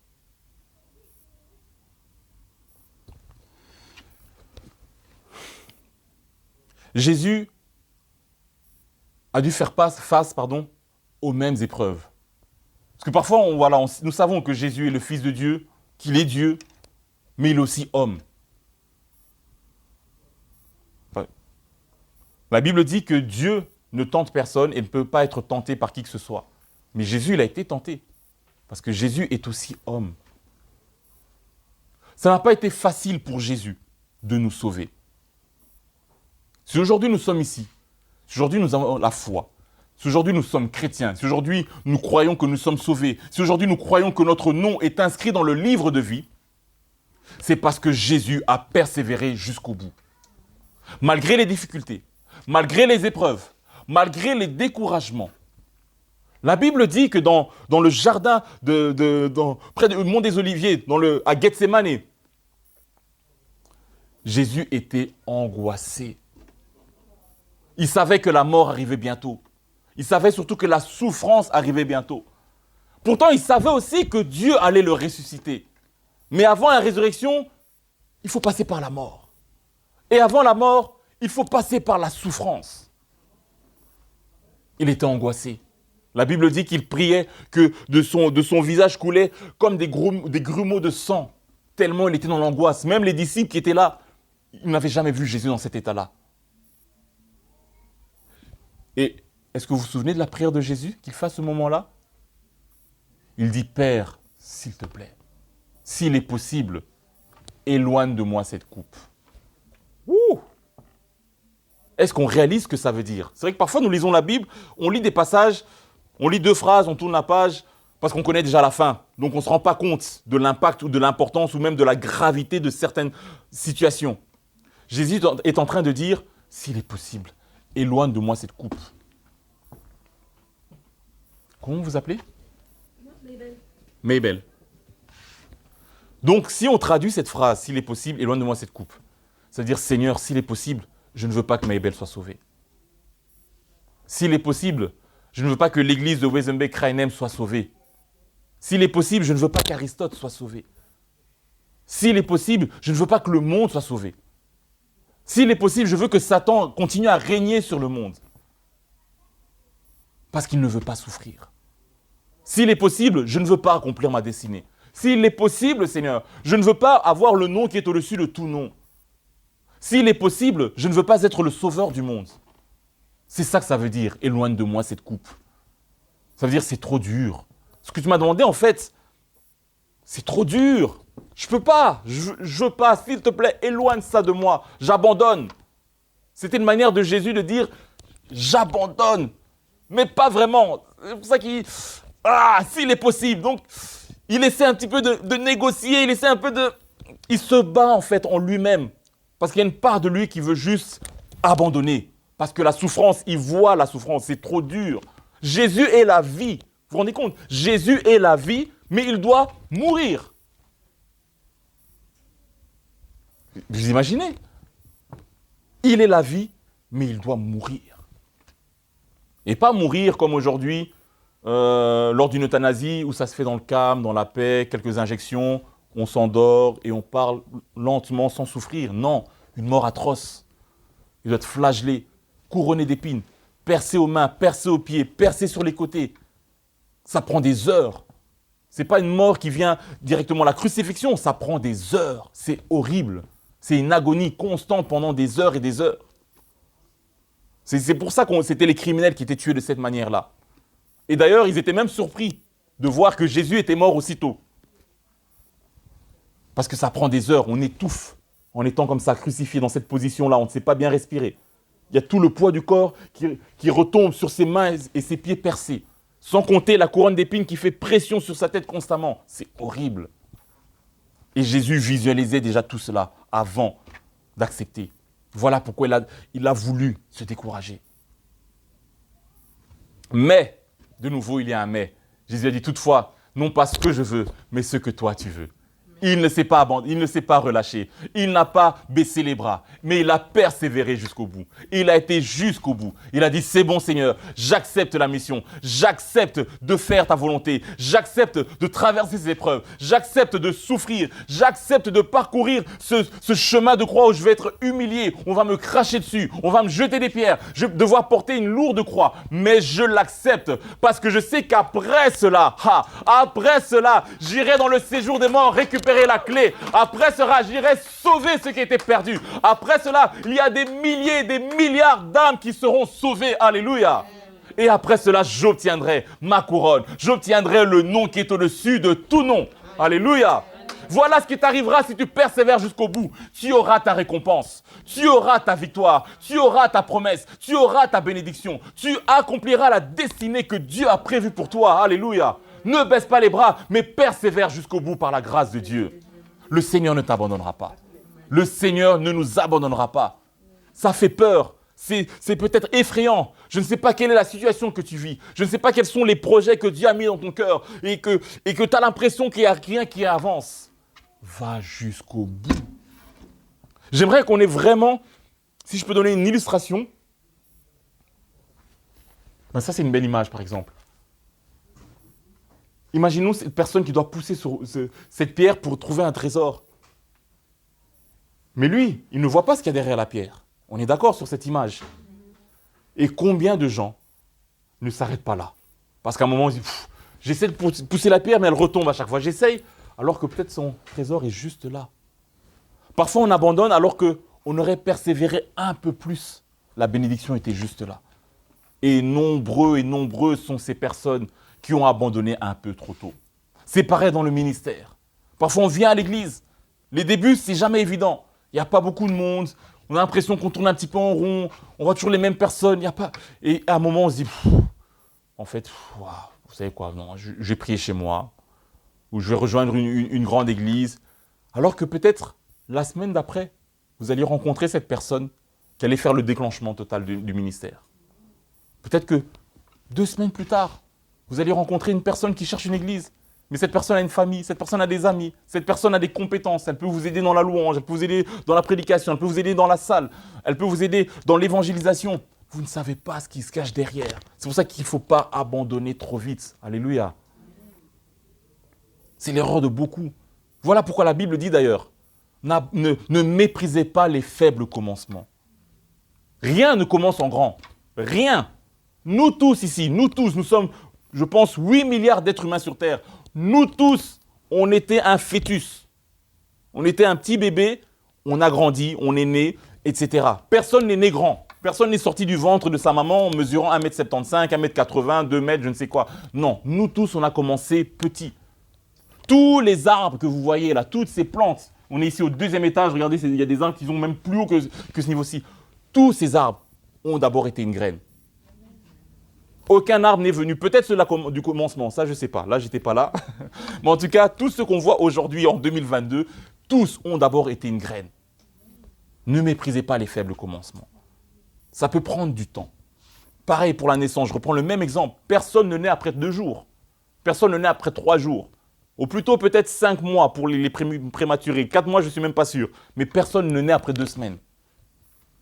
Jésus a dû faire face aux mêmes épreuves. Parce que parfois, nous savons que Jésus est le Fils de Dieu, qu'il est Dieu, mais il est aussi homme. Enfin, la Bible dit que Dieu ne tente personne et ne peut pas être tenté par qui que ce soit. Mais Jésus, il a été tenté. Parce que Jésus est aussi homme. Ça n'a pas été facile pour Jésus de nous sauver. Si aujourd'hui nous sommes ici, si aujourd'hui nous avons la foi, si aujourd'hui nous sommes chrétiens, si aujourd'hui nous croyons que nous sommes sauvés, si aujourd'hui nous croyons que notre nom est inscrit dans le livre de vie, c'est parce que Jésus a persévéré jusqu'au bout. Malgré les difficultés, malgré les épreuves, malgré les découragements. La Bible dit que dans le jardin, près du mont des Oliviers, à Gethsémani, Jésus était angoissé. Il savait que la mort arrivait bientôt. Il savait surtout que la souffrance arrivait bientôt. Pourtant, il savait aussi que Dieu allait le ressusciter. Mais avant la résurrection, il faut passer par la mort. Et avant la mort, il faut passer par la souffrance. Il était angoissé. La Bible dit qu'il priait que de son visage coulait comme des grumeaux de sang, tellement il était dans l'angoisse. Même les disciples qui étaient là, ils n'avaient jamais vu Jésus dans cet état-là. Et est-ce que vous vous souvenez de la prière de Jésus qu'il fait à ce moment-là? Il dit, Père, s'il te plaît, s'il est possible, éloigne de moi cette coupe. Ouh! Est-ce qu'on réalise ce que ça veut dire? C'est vrai que parfois nous lisons la Bible, on lit des passages, on lit 2 phrases, on tourne la page, parce qu'on connaît déjà la fin. Donc on ne se rend pas compte de l'impact ou de l'importance ou même de la gravité de certaines situations. Jésus est en train de dire, s'il est possible, éloigne de moi cette coupe. Comment vous appelez? Mabel. Mabel. Donc si on traduit cette phrase, s'il est possible, éloigne de moi cette coupe, c'est-à-dire, Seigneur, s'il est possible, je ne veux pas que Mabel soit sauvée. S'il est possible, je ne veux pas que l'église de Wezenbeek-Krainem soit sauvée. S'il est possible, je ne veux pas qu'Aristote soit sauvé. S'il est possible, je ne veux pas que le monde soit sauvé. S'il est possible, je veux que Satan continue à régner sur le monde. Parce qu'il ne veut pas souffrir. S'il est possible, je ne veux pas accomplir ma destinée. S'il est possible, Seigneur, je ne veux pas avoir le nom qui est au-dessus de tout nom. S'il est possible, je ne veux pas être le sauveur du monde. C'est ça que ça veut dire, éloigne de moi cette coupe. Ça veut dire c'est trop dur. Ce que tu m'as demandé, en fait, c'est trop dur. Je peux pas, je veux pas, s'il te plaît, éloigne ça de moi, j'abandonne. C'était une manière de Jésus de dire, j'abandonne, mais pas vraiment. C'est pour ça qu'il, s'il est possible. Donc, il essaie un petit peu de négocier, il se bat en fait en lui-même. Parce qu'il y a une part de lui qui veut juste abandonner. Parce que la souffrance, il voit la souffrance, c'est trop dur. Jésus est la vie. Vous vous rendez compte? Jésus est la vie, mais il doit mourir. Vous imaginez? Il est la vie, mais il doit mourir. Et pas mourir comme aujourd'hui, lors d'une euthanasie, où ça se fait dans le calme, dans la paix, quelques injections, on s'endort et on parle lentement sans souffrir. Non, une mort atroce. Il doit être flagellé, couronné d'épines, percé aux mains, percé aux pieds, percé sur les côtés. Ça prend des heures. Ce n'est pas une mort qui vient directement. La crucifixion, ça prend des heures. C'est horrible. C'est une agonie constante pendant des heures et des heures. C'est pour ça que c'était les criminels qui étaient tués de cette manière-là. Et d'ailleurs, ils étaient même surpris de voir que Jésus était mort aussitôt. Parce que ça prend des heures, on étouffe en étant comme ça, crucifié dans cette position-là, on ne sait pas bien respirer. Il y a tout le poids du corps qui retombe sur ses mains et ses pieds percés. Sans compter la couronne d'épines qui fait pression sur sa tête constamment. C'est horrible. Et Jésus visualisait déjà tout cela avant d'accepter. Voilà pourquoi il a voulu se décourager. Mais, de nouveau, il y a un mais. Jésus a dit toutefois, non pas ce que je veux, mais ce que toi tu veux. Il ne s'est pas abandonné, il ne s'est pas relâché. Il n'a pas baissé les bras, mais il a persévéré jusqu'au bout. Il a été jusqu'au bout. Il a dit, c'est bon Seigneur, j'accepte la mission. J'accepte de faire ta volonté. J'accepte de traverser ces épreuves. J'accepte de souffrir. J'accepte de parcourir ce chemin de croix où je vais être humilié. On va me cracher dessus. On va me jeter des pierres. Je vais devoir porter une lourde croix. Mais je l'accepte parce que je sais qu'après cela, j'irai dans le séjour des morts récupérer la clé. Après cela, j'irai sauver ce qui était perdu. Après cela, il y a des milliers, des milliards d'âmes qui seront sauvées. Alléluia. Et après cela, j'obtiendrai ma couronne. J'obtiendrai le nom qui est au-dessus de tout nom. Alléluia. Voilà ce qui t'arrivera si tu persévères jusqu'au bout. Tu auras ta récompense. Tu auras ta victoire. Tu auras ta promesse. Tu auras ta bénédiction. Tu accompliras la destinée que Dieu a prévue pour toi. Alléluia. Ne baisse pas les bras, mais persévère jusqu'au bout par la grâce de Dieu. Le Seigneur ne t'abandonnera pas. Le Seigneur ne nous abandonnera pas. Ça fait peur. C'est peut-être effrayant. Je ne sais pas quelle est la situation que tu vis. Je ne sais pas quels sont les projets que Dieu a mis dans ton cœur et que tu as l'impression qu'il n'y a rien qui avance. Va jusqu'au bout. J'aimerais qu'on ait vraiment, si je peux donner une illustration, ben ça c'est une belle image par exemple. Imaginons cette personne qui doit pousser sur cette pierre pour trouver un trésor. Mais lui, il ne voit pas ce qu'il y a derrière la pierre. On est d'accord sur cette image. Et combien de gens ne s'arrêtent pas là? Parce qu'à un moment, ils disent, j'essaie de pousser la pierre, mais elle retombe à chaque fois. J'essaye, alors que peut-être son trésor est juste là. Parfois, on abandonne alors qu'on aurait persévéré un peu plus. La bénédiction était juste là. Et nombreuses sont ces personnes qui ont abandonné un peu trop tôt. C'est pareil dans le ministère. Parfois, on vient à l'église. Les débuts, c'est jamais évident. Il n'y a pas beaucoup de monde. On a l'impression qu'on tourne un petit peu en rond. On voit toujours les mêmes personnes. Il y a pas... Et à un moment, on se dit, en fait, vous savez quoi, non, je vais prier chez moi. Ou je vais rejoindre une grande église. Alors que peut-être, la semaine d'après, vous alliez rencontrer cette personne qui allait faire le déclenchement total du ministère. Peut-être que 2 semaines plus tard, vous allez rencontrer une personne qui cherche une église. Mais cette personne a une famille, cette personne a des amis, cette personne a des compétences. Elle peut vous aider dans la louange, elle peut vous aider dans la prédication, elle peut vous aider dans la salle, elle peut vous aider dans l'évangélisation. Vous ne savez pas ce qui se cache derrière. C'est pour ça qu'il ne faut pas abandonner trop vite. Alléluia. C'est l'erreur de beaucoup. Voilà pourquoi la Bible dit d'ailleurs, ne méprisez pas les faibles commencements. Rien ne commence en grand. Rien. Nous tous ici, nous sommes, je pense, 8 milliards d'êtres humains sur Terre. Nous tous, on était un fœtus. On était un petit bébé, on a grandi, on est né, etc. Personne n'est né grand. Personne n'est sorti du ventre de sa maman en mesurant 1m75, 1m80, 2 mètres, je ne sais quoi. Non, nous tous, on a commencé petits. Tous les arbres que vous voyez là, toutes ces plantes, on est ici au 2e étage, regardez, il y a des arbres qui sont même plus hauts que ce niveau-ci. Tous ces arbres ont d'abord été une graine. Aucun arbre n'est venu, peut-être ceux du commencement, ça je ne sais pas, là j'étais pas là. Mais en tout cas, tous ceux qu'on voit aujourd'hui en 2022, tous ont d'abord été une graine. Ne méprisez pas les faibles commencements. Ça peut prendre du temps. Pareil pour la naissance, je reprends le même exemple. Personne ne naît après 2 jours. Personne ne naît après 3 jours. Ou plutôt peut-être 5 mois pour les prématurés. 4 mois, je ne suis même pas sûr. Mais personne ne naît après 2 semaines.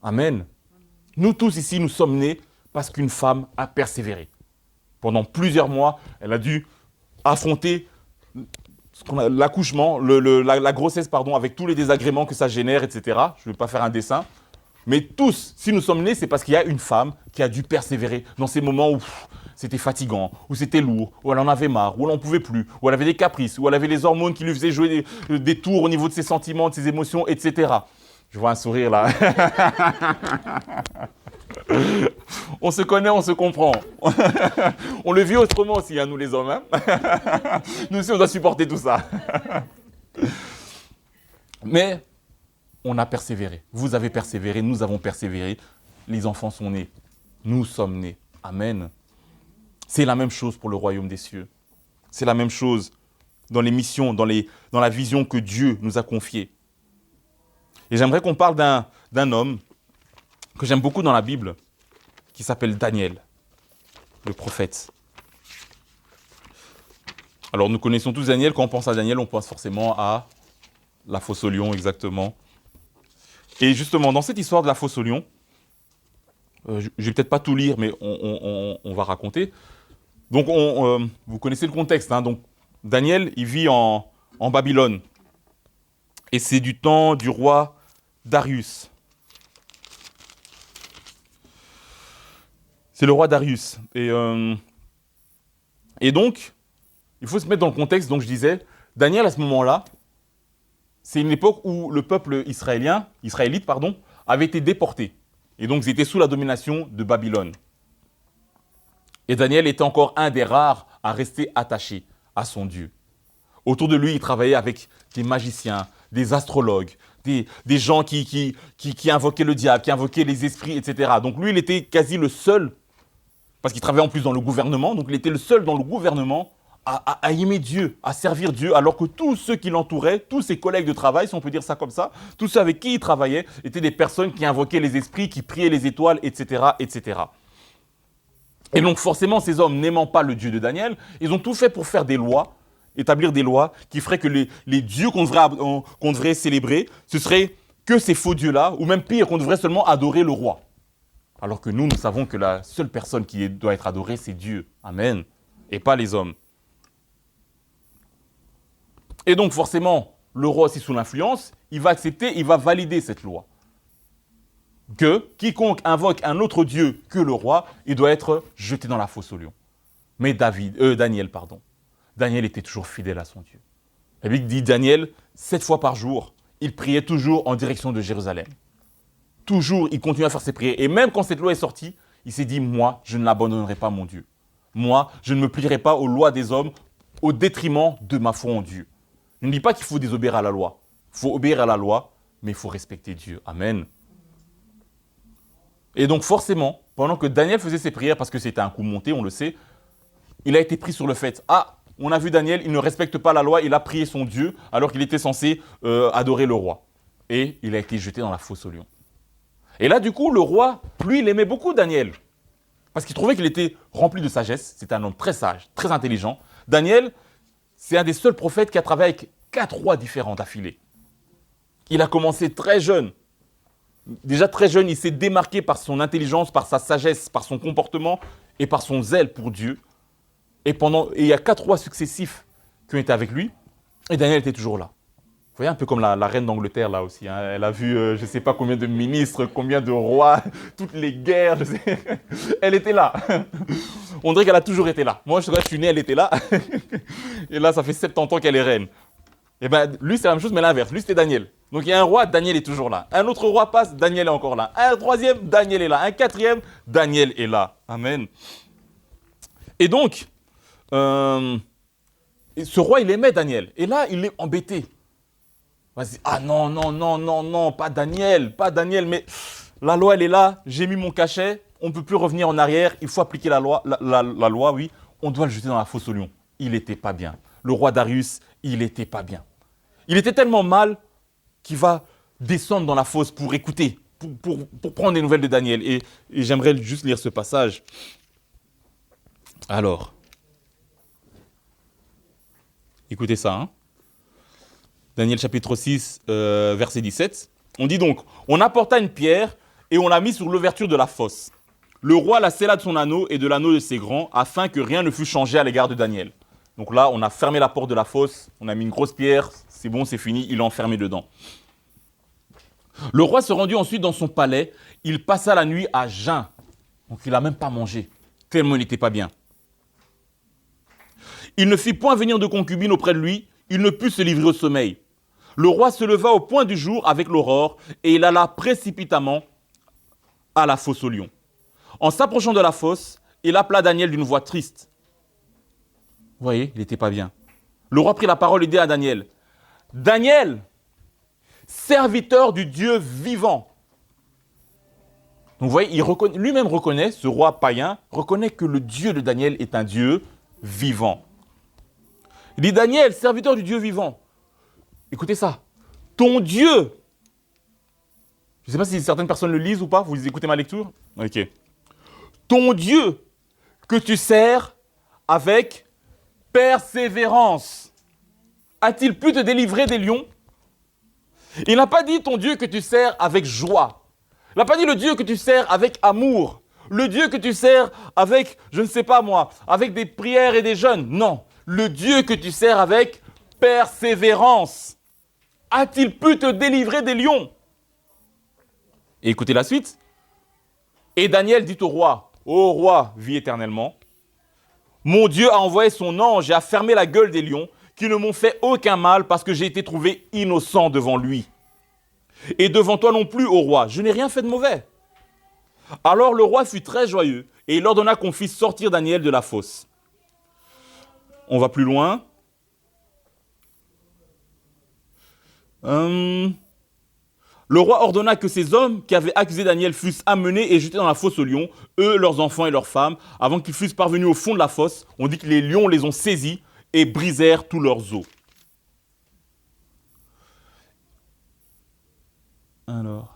Amen. Nous tous ici, nous sommes nés parce qu'une femme a persévéré. Pendant plusieurs mois, elle a dû affronter l'accouchement, la grossesse, pardon, avec tous les désagréments que ça génère, etc. Je ne vais pas faire un dessin. Mais tous, si nous sommes nés, c'est parce qu'il y a une femme qui a dû persévérer dans ces moments où c'était fatigant, où c'était lourd, où elle en avait marre, où elle n'en pouvait plus, où elle avait des caprices, où elle avait les hormones qui lui faisaient jouer des tours au niveau de ses sentiments, de ses émotions, etc. Je vois un sourire là. On se connaît, on se comprend. On le vit autrement aussi, hein, nous les hommes. Hein. Nous aussi, on doit supporter tout ça. Mais on a persévéré. Vous avez persévéré, nous avons persévéré. Les enfants sont nés. Nous sommes nés. Amen. C'est la même chose pour le royaume des cieux. C'est la même chose dans les missions, dans la vision que Dieu nous a confiée. Et j'aimerais qu'on parle d'un homme que j'aime beaucoup dans la Bible, qui s'appelle Daniel, le prophète. Alors nous connaissons tous Daniel. Quand on pense à Daniel, on pense forcément à la fosse aux lions, exactement. Et justement, dans cette histoire de la fosse aux lions, je ne vais peut-être pas tout lire, mais on va raconter. Donc, vous connaissez le contexte. Hein, donc, Daniel, il vit en Babylone. Et c'est du temps du roi Darius. C'est le roi Darius. Et donc, il faut se mettre dans le contexte. Donc, je disais, Daniel, à ce moment-là, c'est une époque où le peuple israélite, avait été déporté. Et donc, ils étaient sous la domination de Babylone. Et Daniel était encore un des rares à rester attaché à son Dieu. Autour de lui, il travaillait avec des magiciens, des astrologues, des gens qui invoquaient le diable, qui invoquaient les esprits, etc. Donc lui, il était quasi le seul, parce qu'il travaillait en plus dans le gouvernement, donc il était le seul dans le gouvernement à aimer Dieu, à servir Dieu, alors que tous ceux qui l'entouraient, tous ses collègues de travail, si on peut dire ça comme ça, tous ceux avec qui il travaillait, étaient des personnes qui invoquaient les esprits, qui priaient les étoiles, etc., etc. Et donc forcément, ces hommes n'aimant pas le Dieu de Daniel, ils ont tout fait pour faire des lois, établir des lois qui feraient que les dieux qu'on devrait célébrer, ce serait que ces faux dieux-là, ou même pire, qu'on devrait seulement adorer le roi. Alors que nous savons que la seule personne qui doit être adorée, c'est Dieu. Amen. Et pas les hommes. Et donc forcément, le roi aussi sous l'influence, il va accepter, il va valider cette loi. Que quiconque invoque un autre Dieu que le roi, il doit être jeté dans la fosse au lion. Mais Daniel était toujours fidèle à son Dieu. La Bible dit Daniel, 7 fois par jour, il priait toujours en direction de Jérusalem. Toujours, il continuait à faire ses prières. Et même quand cette loi est sortie, il s'est dit, moi, je ne l'abandonnerai pas, mon Dieu. Moi, je ne me plierai pas aux lois des hommes au détriment de ma foi en Dieu. Je ne dis pas qu'il faut désobéir à la loi. Il faut obéir à la loi, mais il faut respecter Dieu. Amen. Et donc forcément, pendant que Daniel faisait ses prières, parce que c'était un coup monté, on le sait, il a été pris sur le fait. Ah, on a vu Daniel, il ne respecte pas la loi, il a prié son Dieu, alors qu'il était censé adorer le roi. Et il a été jeté dans la fosse aux lions. Et là, du coup, le roi, lui, il aimait beaucoup Daniel. Parce qu'il trouvait qu'il était rempli de sagesse. C'était un homme très sage, très intelligent. Daniel, c'est un des seuls prophètes qui a travaillé avec 4 rois différents d'affilée. Il a commencé très jeune. Déjà très jeune, il s'est démarqué par son intelligence, par sa sagesse, par son comportement et par son zèle pour Dieu. Et il y a 4 rois successifs qui ont été avec lui. Et Daniel était toujours là. Vous voyez, un peu comme la reine d'Angleterre, là aussi. Hein. Elle a vu, je ne sais pas combien de ministres, combien de rois, toutes les guerres. Elle était là. On dirait qu'elle a toujours été là. Moi, je suis né, elle était là. Et là, ça fait 70 ans qu'elle est reine. Et bien, lui, c'est la même chose, mais l'inverse. Lui, c'était Daniel. Donc, il y a un roi, Daniel est toujours là. Un autre roi passe, Daniel est encore là. Un troisième, Daniel est là. Un quatrième, Daniel est là. Amen. Et donc, ce roi, il aimait Daniel. Et là, il est embêté. Ah non, pas Daniel, mais la loi, elle est là, j'ai mis mon cachet, on ne peut plus revenir en arrière, il faut appliquer la loi, la loi, oui, on doit le jeter dans la fosse aux lions. Il n'était pas bien. Le roi Darius, il n'était pas bien. Il était tellement mal qu'il va descendre dans la fosse pour écouter, pour prendre des nouvelles de Daniel. Et j'aimerais juste lire ce passage. Alors, écoutez ça, hein. Daniel chapitre 6, verset 17. On dit donc, on apporta une pierre et on l'a mise sur l'ouverture de la fosse. Le roi la scella de son anneau et de l'anneau de ses grands, afin que rien ne fût changé à l'égard de Daniel. Donc là, on a fermé la porte de la fosse, on a mis une grosse pierre, c'est bon, c'est fini, il est enfermé dedans. Le roi se rendit ensuite dans son palais, il passa la nuit à jeun. Donc il n'a même pas mangé, tellement il n'était pas bien. Il ne fit point venir de concubine auprès de lui, il ne put se livrer au sommeil. Le roi se leva au point du jour avec l'aurore et il alla précipitamment à la fosse aux lions. En s'approchant de la fosse, il appela Daniel d'une voix triste. Vous voyez, il n'était pas bien. Le roi prit la parole et dit à Daniel, « Daniel, serviteur du Dieu vivant. » Donc vous voyez, lui-même reconnaît, ce roi païen, reconnaît que le Dieu de Daniel est un Dieu vivant. Il dit, « Daniel, serviteur du Dieu vivant. » Écoutez ça. Ton Dieu. Je ne sais pas si certaines personnes le lisent ou pas. Vous écoutez ma lecture? Ok. Ton Dieu que tu sers avec persévérance. A-t-il pu te délivrer des lions? Il n'a pas dit ton Dieu que tu sers avec joie. Il n'a pas dit le Dieu que tu sers avec amour. Le Dieu que tu sers avec, je ne sais pas moi, avec des prières et des jeûnes. Non. Le Dieu que tu sers avec persévérance. A-t-il pu te délivrer des lions? Et écoutez la suite. Et Daniel dit au roi, ô roi, vis éternellement. Mon Dieu a envoyé son ange et a fermé la gueule des lions qui ne m'ont fait aucun mal parce que j'ai été trouvé innocent devant lui. Et devant toi non plus, ô roi, je n'ai rien fait de mauvais. Alors le roi fut très joyeux et il ordonna qu'on fît sortir Daniel de la fosse. On va plus loin. Le roi ordonna que ces hommes qui avaient accusé Daniel fussent amenés et jetés dans la fosse aux lions, eux, leurs enfants et leurs femmes, avant qu'ils fussent parvenus au fond de la fosse. On dit que les lions les ont saisis et brisèrent tous leurs os. Alors.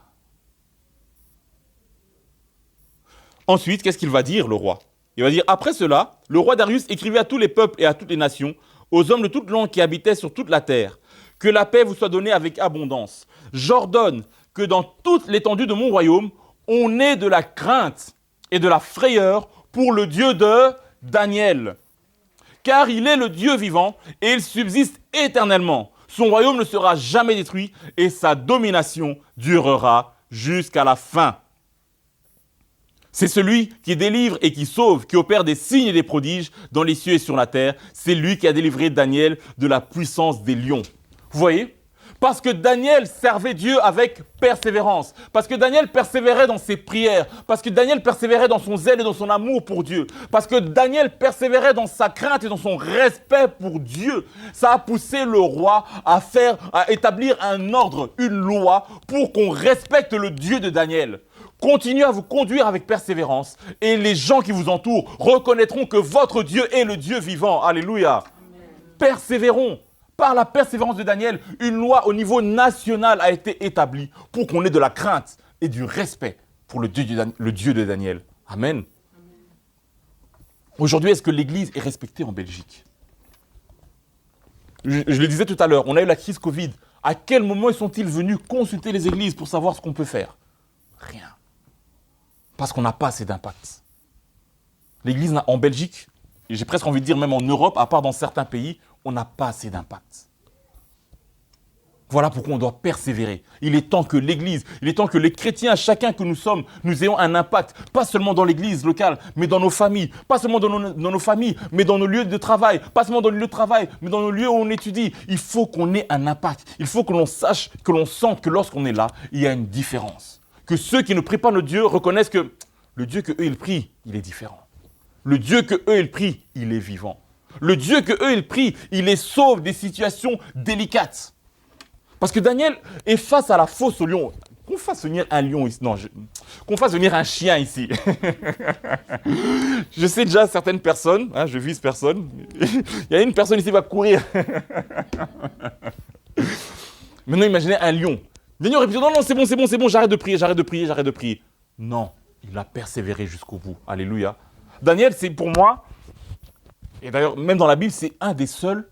Ensuite, qu'est-ce qu'il va dire, le roi? Il va dire, après cela, le roi Darius écrivit à tous les peuples et à toutes les nations, aux hommes de toute langue qui habitaient sur toute la terre, que la paix vous soit donnée avec abondance. J'ordonne que dans toute l'étendue de mon royaume, on ait de la crainte et de la frayeur pour le Dieu de Daniel. Car il est le Dieu vivant et il subsiste éternellement. Son royaume ne sera jamais détruit et sa domination durera jusqu'à la fin. C'est celui qui délivre et qui sauve, qui opère des signes et des prodiges dans les cieux et sur la terre. C'est lui qui a délivré Daniel de la puissance des lions. Vous voyez ? Parce que Daniel servait Dieu avec persévérance. Parce que Daniel persévérait dans ses prières. Parce que Daniel persévérait dans son zèle et dans son amour pour Dieu. Parce que Daniel persévérait dans sa crainte et dans son respect pour Dieu. Ça a poussé le roi à établir un ordre, une loi, pour qu'on respecte le Dieu de Daniel. Continuez à vous conduire avec persévérance et les gens qui vous entourent reconnaîtront que votre Dieu est le Dieu vivant. Alléluia. Amen. Persévérons. Par la persévérance de Daniel, une loi au niveau national a été établie pour qu'on ait de la crainte et du respect pour le Dieu de Daniel. Amen. Aujourd'hui, est-ce que l'Église est respectée en Belgique ? Je le disais tout à l'heure, on a eu la crise Covid. À quel moment sont-ils venus consulter les églises pour savoir ce qu'on peut faire ? Rien. Parce qu'on n'a pas assez d'impact. L'Église en Belgique, et j'ai presque envie de dire même en Europe, à part dans certains pays, on n'a pas assez d'impact. Voilà pourquoi on doit persévérer. Il est temps que l'Église, il est temps que les chrétiens, chacun que nous sommes, nous ayons un impact, pas seulement dans l'Église locale, mais dans nos familles, pas seulement dans nos familles, mais dans nos lieux de travail, pas seulement dans nos lieux de travail, mais dans nos lieux où on étudie. Il faut qu'on ait un impact. Il faut que l'on sache, que l'on sente que lorsqu'on est là, il y a une différence. Que ceux qui ne prient pas notre Dieu reconnaissent que le Dieu qu'eux ils prient, il est différent. Le Dieu qu'eux ils prient, il est vivant. Le Dieu qu'eux ils prient, il les sauve des situations délicates. Parce que Daniel est face à la fosse au lion. Qu'on fasse venir un lion ici. Non, qu'on fasse venir un chien ici. Je sais déjà certaines personnes, je vise personne. Il y a une personne ici qui va courir. Maintenant, imaginez un lion. Daniel aurait pu dire non, c'est bon, j'arrête de prier. Non, il a persévéré jusqu'au bout. Alléluia. Daniel, c'est pour moi, et d'ailleurs, même dans la Bible, c'est un des seuls.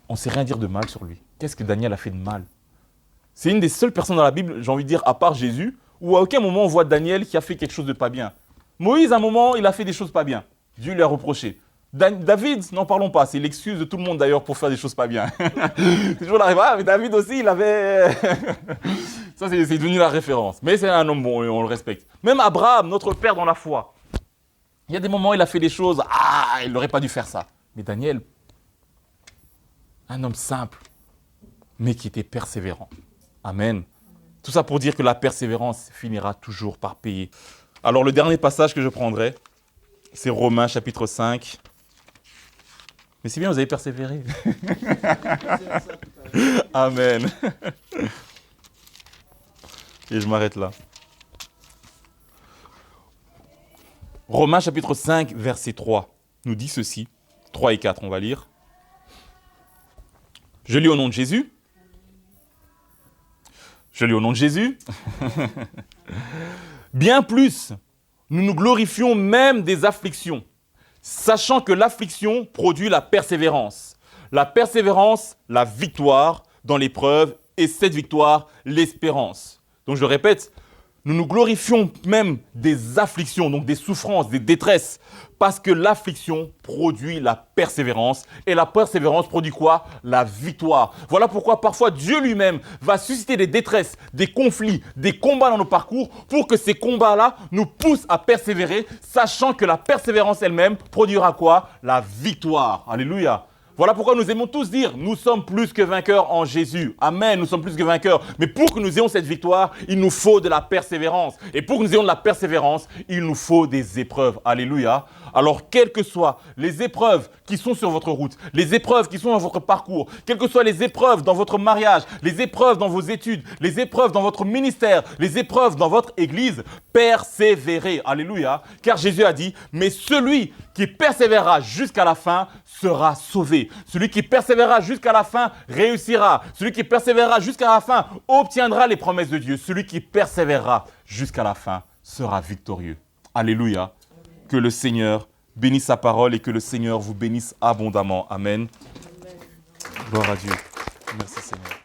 On ne sait rien dire de mal sur lui. Qu'est-ce que Daniel a fait de mal ? C'est une des seules personnes dans la Bible, j'ai envie de dire, à part Jésus, où à aucun moment on voit Daniel qui a fait quelque chose de pas bien. Moïse, à un moment, il a fait des choses pas bien. Dieu lui a reproché. David, n'en parlons pas, c'est l'excuse de tout le monde d'ailleurs pour faire des choses pas bien. C'est toujours la référence, mais David aussi, il avait... Ça, c'est devenu la référence. Mais c'est un homme bon, et on le respecte. Même Abraham, notre père dans la foi. Il y a des moments où il a fait des choses, il n'aurait pas dû faire ça. Mais Daniel, un homme simple, mais qui était persévérant. Amen. Tout ça pour dire que la persévérance finira toujours par payer. Alors le dernier passage que je prendrai, c'est Romains chapitre 5. Mais c'est bien, vous avez persévéré. Amen. Et je m'arrête là. Romains chapitre 5, verset 3, nous dit ceci. 3 et 4, on va lire. Je lis au nom de Jésus. Bien plus, nous nous glorifions même des afflictions, sachant que l'affliction produit la persévérance. La persévérance, la victoire dans l'épreuve, et cette victoire, l'espérance. Donc je répète, nous nous glorifions même des afflictions, donc des souffrances, des détresses, parce que l'affliction produit la persévérance. Et la persévérance produit quoi ? La victoire. Voilà pourquoi parfois Dieu lui-même va susciter des détresses, des conflits, des combats dans nos parcours, pour que ces combats-là nous poussent à persévérer, sachant que la persévérance elle-même produira quoi ? La victoire. Alléluia. Voilà pourquoi nous aimons tous dire, nous sommes plus que vainqueurs en Jésus. Amen, nous sommes plus que vainqueurs. Mais pour que nous ayons cette victoire, il nous faut de la persévérance. Et pour que nous ayons de la persévérance, il nous faut des épreuves. Alléluia. Alors, quelles que soient les épreuves qui sont sur votre route, les épreuves qui sont dans votre parcours, quelles que soient les épreuves dans votre mariage, les épreuves dans vos études, les épreuves dans votre ministère, les épreuves dans votre église, persévérez. Alléluia. Car Jésus a dit, mais celui qui persévérera jusqu'à la fin sera sauvé. Celui qui persévérera jusqu'à la fin réussira. Celui qui persévérera jusqu'à la fin obtiendra les promesses de Dieu. Celui qui persévérera jusqu'à la fin sera victorieux. Alléluia. Que le Seigneur bénisse sa parole et que le Seigneur vous bénisse abondamment. Amen. Gloire à Dieu. Merci Seigneur.